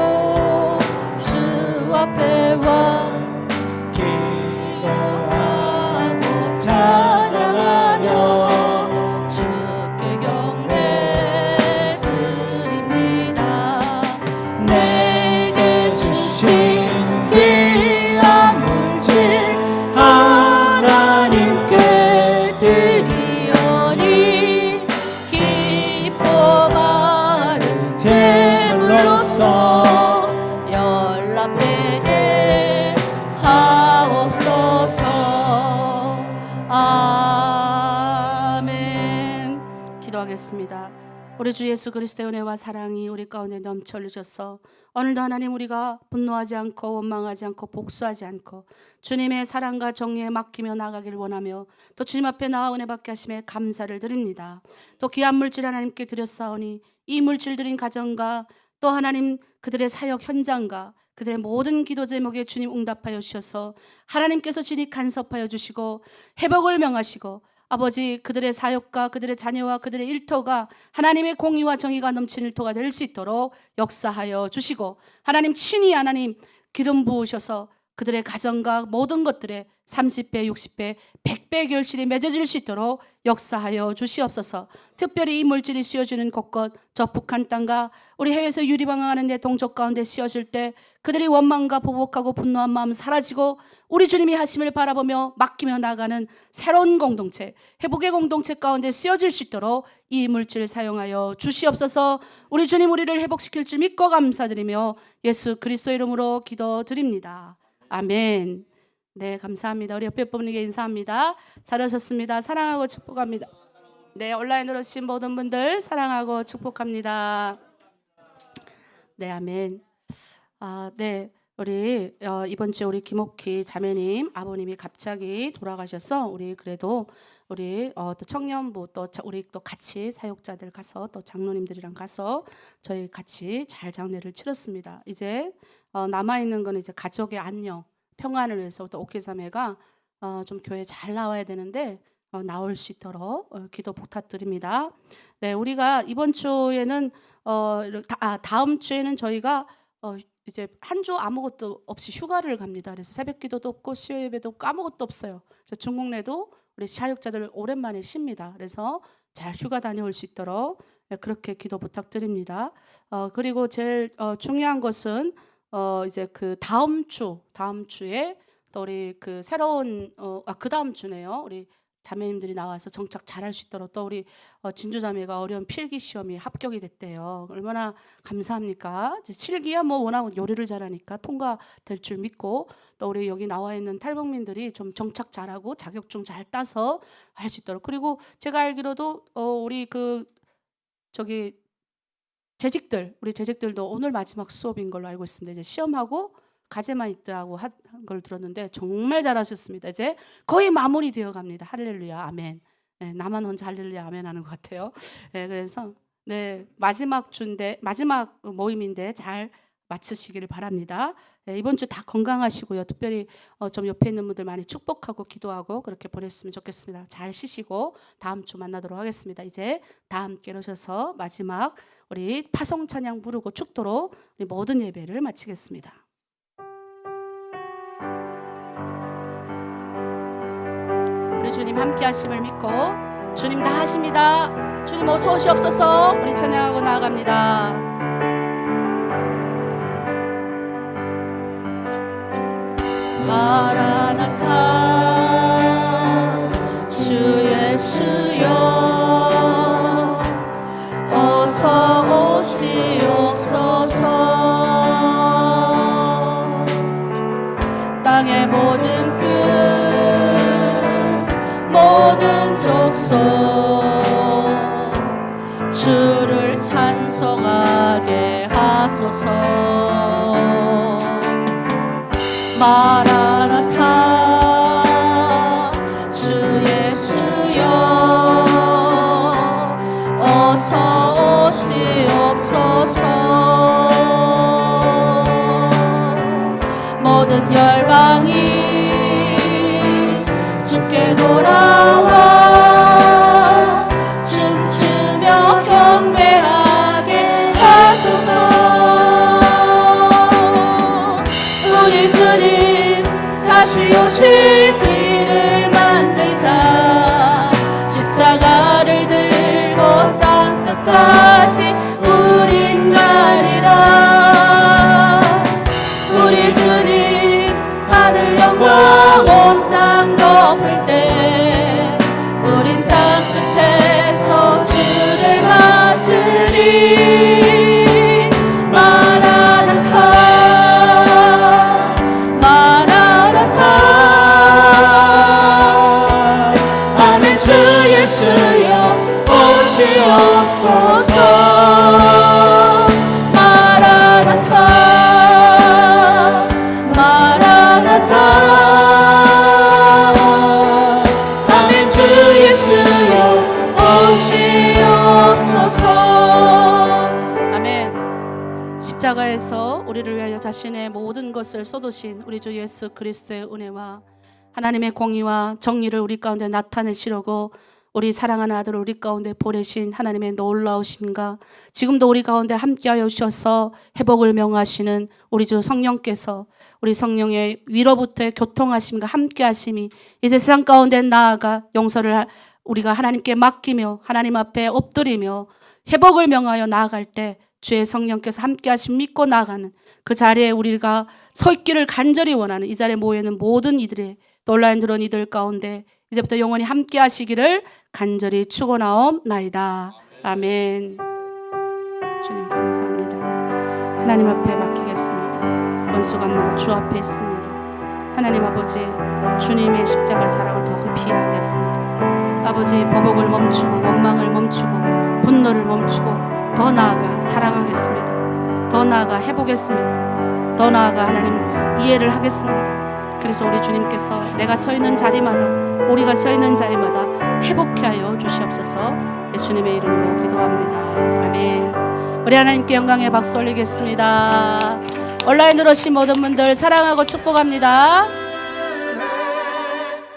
주 앞에 와 기도하고 찬양하며 주께 경배 드립니다. 내게 주신 귀한 물질 하나님께 드리오니 기뻐 바른 제물로서 연락되게 하옵소서. 아멘. 기도하겠습니다. 우리 주 예수 그리스도의 은혜와 사랑이 우리 가운데 넘쳐 흘리셔서 오늘도 하나님 우리가 분노하지 않고 원망하지 않고 복수하지 않고 주님의 사랑과 정의에 맡기며 나가길 원하며 또 주님 앞에 나와 은혜 받게 하심에 감사를 드립니다. 또 귀한 물질 하나님께 드렸사오니 이 물질 드린 가정과 또 하나님 그들의 사역 현장과 그들의 모든 기도 제목에 주님 응답하여 주셔서 하나님께서 진히 간섭하여 주시고 회복을 명하시고 아버지 그들의 사역과 그들의 자녀와 그들의 일터가 하나님의 공의와 정의가 넘치는 일터가 될 수 있도록 역사하여 주시고 하나님 친히 하나님 기름 부으셔서 그들의 가정과 모든 것들에 30배, 60배, 100배 결실이 맺어질 수 있도록 역사하여 주시옵소서. 특별히 이 물질이 씌워지는 곳곳 저 북한 땅과 우리 해외에서 유리방황하는 데 동족 가운데 씌워질 때 그들이 원망과 보복하고 분노한 마음 사라지고 우리 주님이 하심을 바라보며 맡기며 나가는 새로운 공동체, 회복의 공동체 가운데 씌워질 수 있도록 이 물질을 사용하여 주시옵소서. 우리 주님 우리를 회복시킬 줄 믿고 감사드리며 예수 그리스도 이름으로 기도드립니다. 아멘. 네, 감사합니다. 우리 옆에 분에게 인사합니다. 잘하셨습니다. 사랑하고 축복합니다. 네, 온라인으로 오신 모든 분들 사랑하고 축복합니다. 네, 아멘. 네, 우리 이번 주에 우리 김옥희 자매님 아버님이 갑자기 돌아가셔서 우리 그래도 우리 또 청년부 또 우리 또 같이 사역자들 가서 또 장로님들이랑 가서 저희 같이 잘 장례를 치렀습니다. 이제 남아 있는 건 이제 가족의 안녕, 평안을 위해서 또 옥희 자매가 좀 교회 잘 나와야 되는데 나올 수 있도록 기도 부탁드립니다. 네, 우리가 이번 주에는 다음 주에는 저희가 이제 한 주 아무것도 없이 휴가를 갑니다. 그래서 새벽기도도 없고 수요 예배도 없고 아무것도 없어요. 그래서 중국 내도 우리 사역자들 오랜만에 쉽니다. 그래서 잘 휴가 다녀올 수 있도록 그렇게 기도 부탁드립니다. 그리고 제일 중요한 것은 이제 그 다음 주에 또 우리 그 새로운 그 다음 주네요. 우리 자매님들이 나와서 정착 잘할 수 있도록 또 우리 진주 자매가 어려운 필기 시험이 합격이 됐대요. 얼마나 감사합니까? 이제 실기야 뭐 워낙 요리를 잘하니까 통과될 줄 믿고 또 우리 여기 나와 있는 탈북민들이 좀 정착 잘하고 자격증 잘 따서 할 수 있도록. 그리고 제가 알기로도 우리 그 저기 우리 재직들도 오늘 마지막 수업인 걸로 알고 있습니다. 이제 시험하고 과제만 있다고 한 걸 들었는데 정말 잘하셨습니다. 이제 거의 마무리되어 갑니다. 할렐루야, 아멘. 네, 나만 혼자 할렐루야, 아멘 하는 것 같아요. 네, 그래서 마지막 주인데 마지막 모임인데 잘 마치시기를 바랍니다. 네, 이번 주 다 건강하시고요. 특별히 좀 옆에 있는 분들 많이 축복하고 기도하고 그렇게 보냈으면 좋겠습니다. 잘 쉬시고 다음 주 만나도록 하겠습니다. 이제 다 함께 오셔서 마지막 우리 파송 찬양 부르고 축도로 우리 모든 예배를 마치겠습니다. 우리 주님 함께 하심을 믿고 주님 다 하십니다. 주님 어서 오시옵소서. 우리 찬양하고 나아갑니다. 마라나타 주 예수여 어서 오시옵소서. 땅의 모든 끝 모든 족속 주를 찬송하게 하소서. 마라나타 주 예수여 어서 오시옵소서. 모든 열방이 주께 돌아와 춤추며 경배하게 하소서. 우리 주님 다시 오실 길을 만들자. 십자가를 들고 땅 끝까지 우린 가리라. 우리 주님 하늘 영광 온 땅 덮을 때 우린 땅 끝에서 주를 맞으리. 마라나타 마라나타 아멘. 주 예수여 오시옵소서. 마라나타 마라나타 아멘. 주 예수여 오시옵소서. 아멘. 십자가에서 우리를 위하여 자신의 모든 것을 쏟으신 우리 주 예수 그리스도의 은혜와 하나님의 공의와 정의를 우리 가운데 나타내시려고 우리 사랑하는 아들을 우리 가운데 보내신 하나님의 놀라우심과 지금도 우리 가운데 함께하여 주셔서 회복을 명하시는 우리 주 성령께서 우리 성령의 위로부터의 교통하심과 함께하심이 이제 세상 가운데 나아가 용서를 우리가 하나님께 맡기며 하나님 앞에 엎드리며 회복을 명하여 나아갈 때 주의 성령께서 함께하심 믿고 나아가는 그 자리에 우리가 서 있기를 간절히 원하는 이 자리에 모여 있는 모든 이들의 놀라운 들은 이들 가운데 이제부터 영원히 함께 하시기를 간절히 축원하옵나이다. 아멘. 주님 감사합니다. 하나님 앞에 맡기겠습니다. 원수가 없는 것 주 앞에 있습니다. 하나님 아버지 주님의 십자가 사랑을 더 깊이 하겠습니다. 아버지 보복을 멈추고 원망을 멈추고 분노를 멈추고 더 나아가 사랑하겠습니다. 더 나아가 해보겠습니다. 더 나아가 하나님 이해를 하겠습니다. 그래서 우리 주님께서 내가 서 있는 자리마다 우리가 서 있는 자리마다 회복케 하여 주시옵소서. 예수님의 이름으로 기도합니다. 아멘. 우리 하나님께 영광의 박수 올리겠습니다. 온라인으로 오신 모든 분들 사랑하고 축복합니다.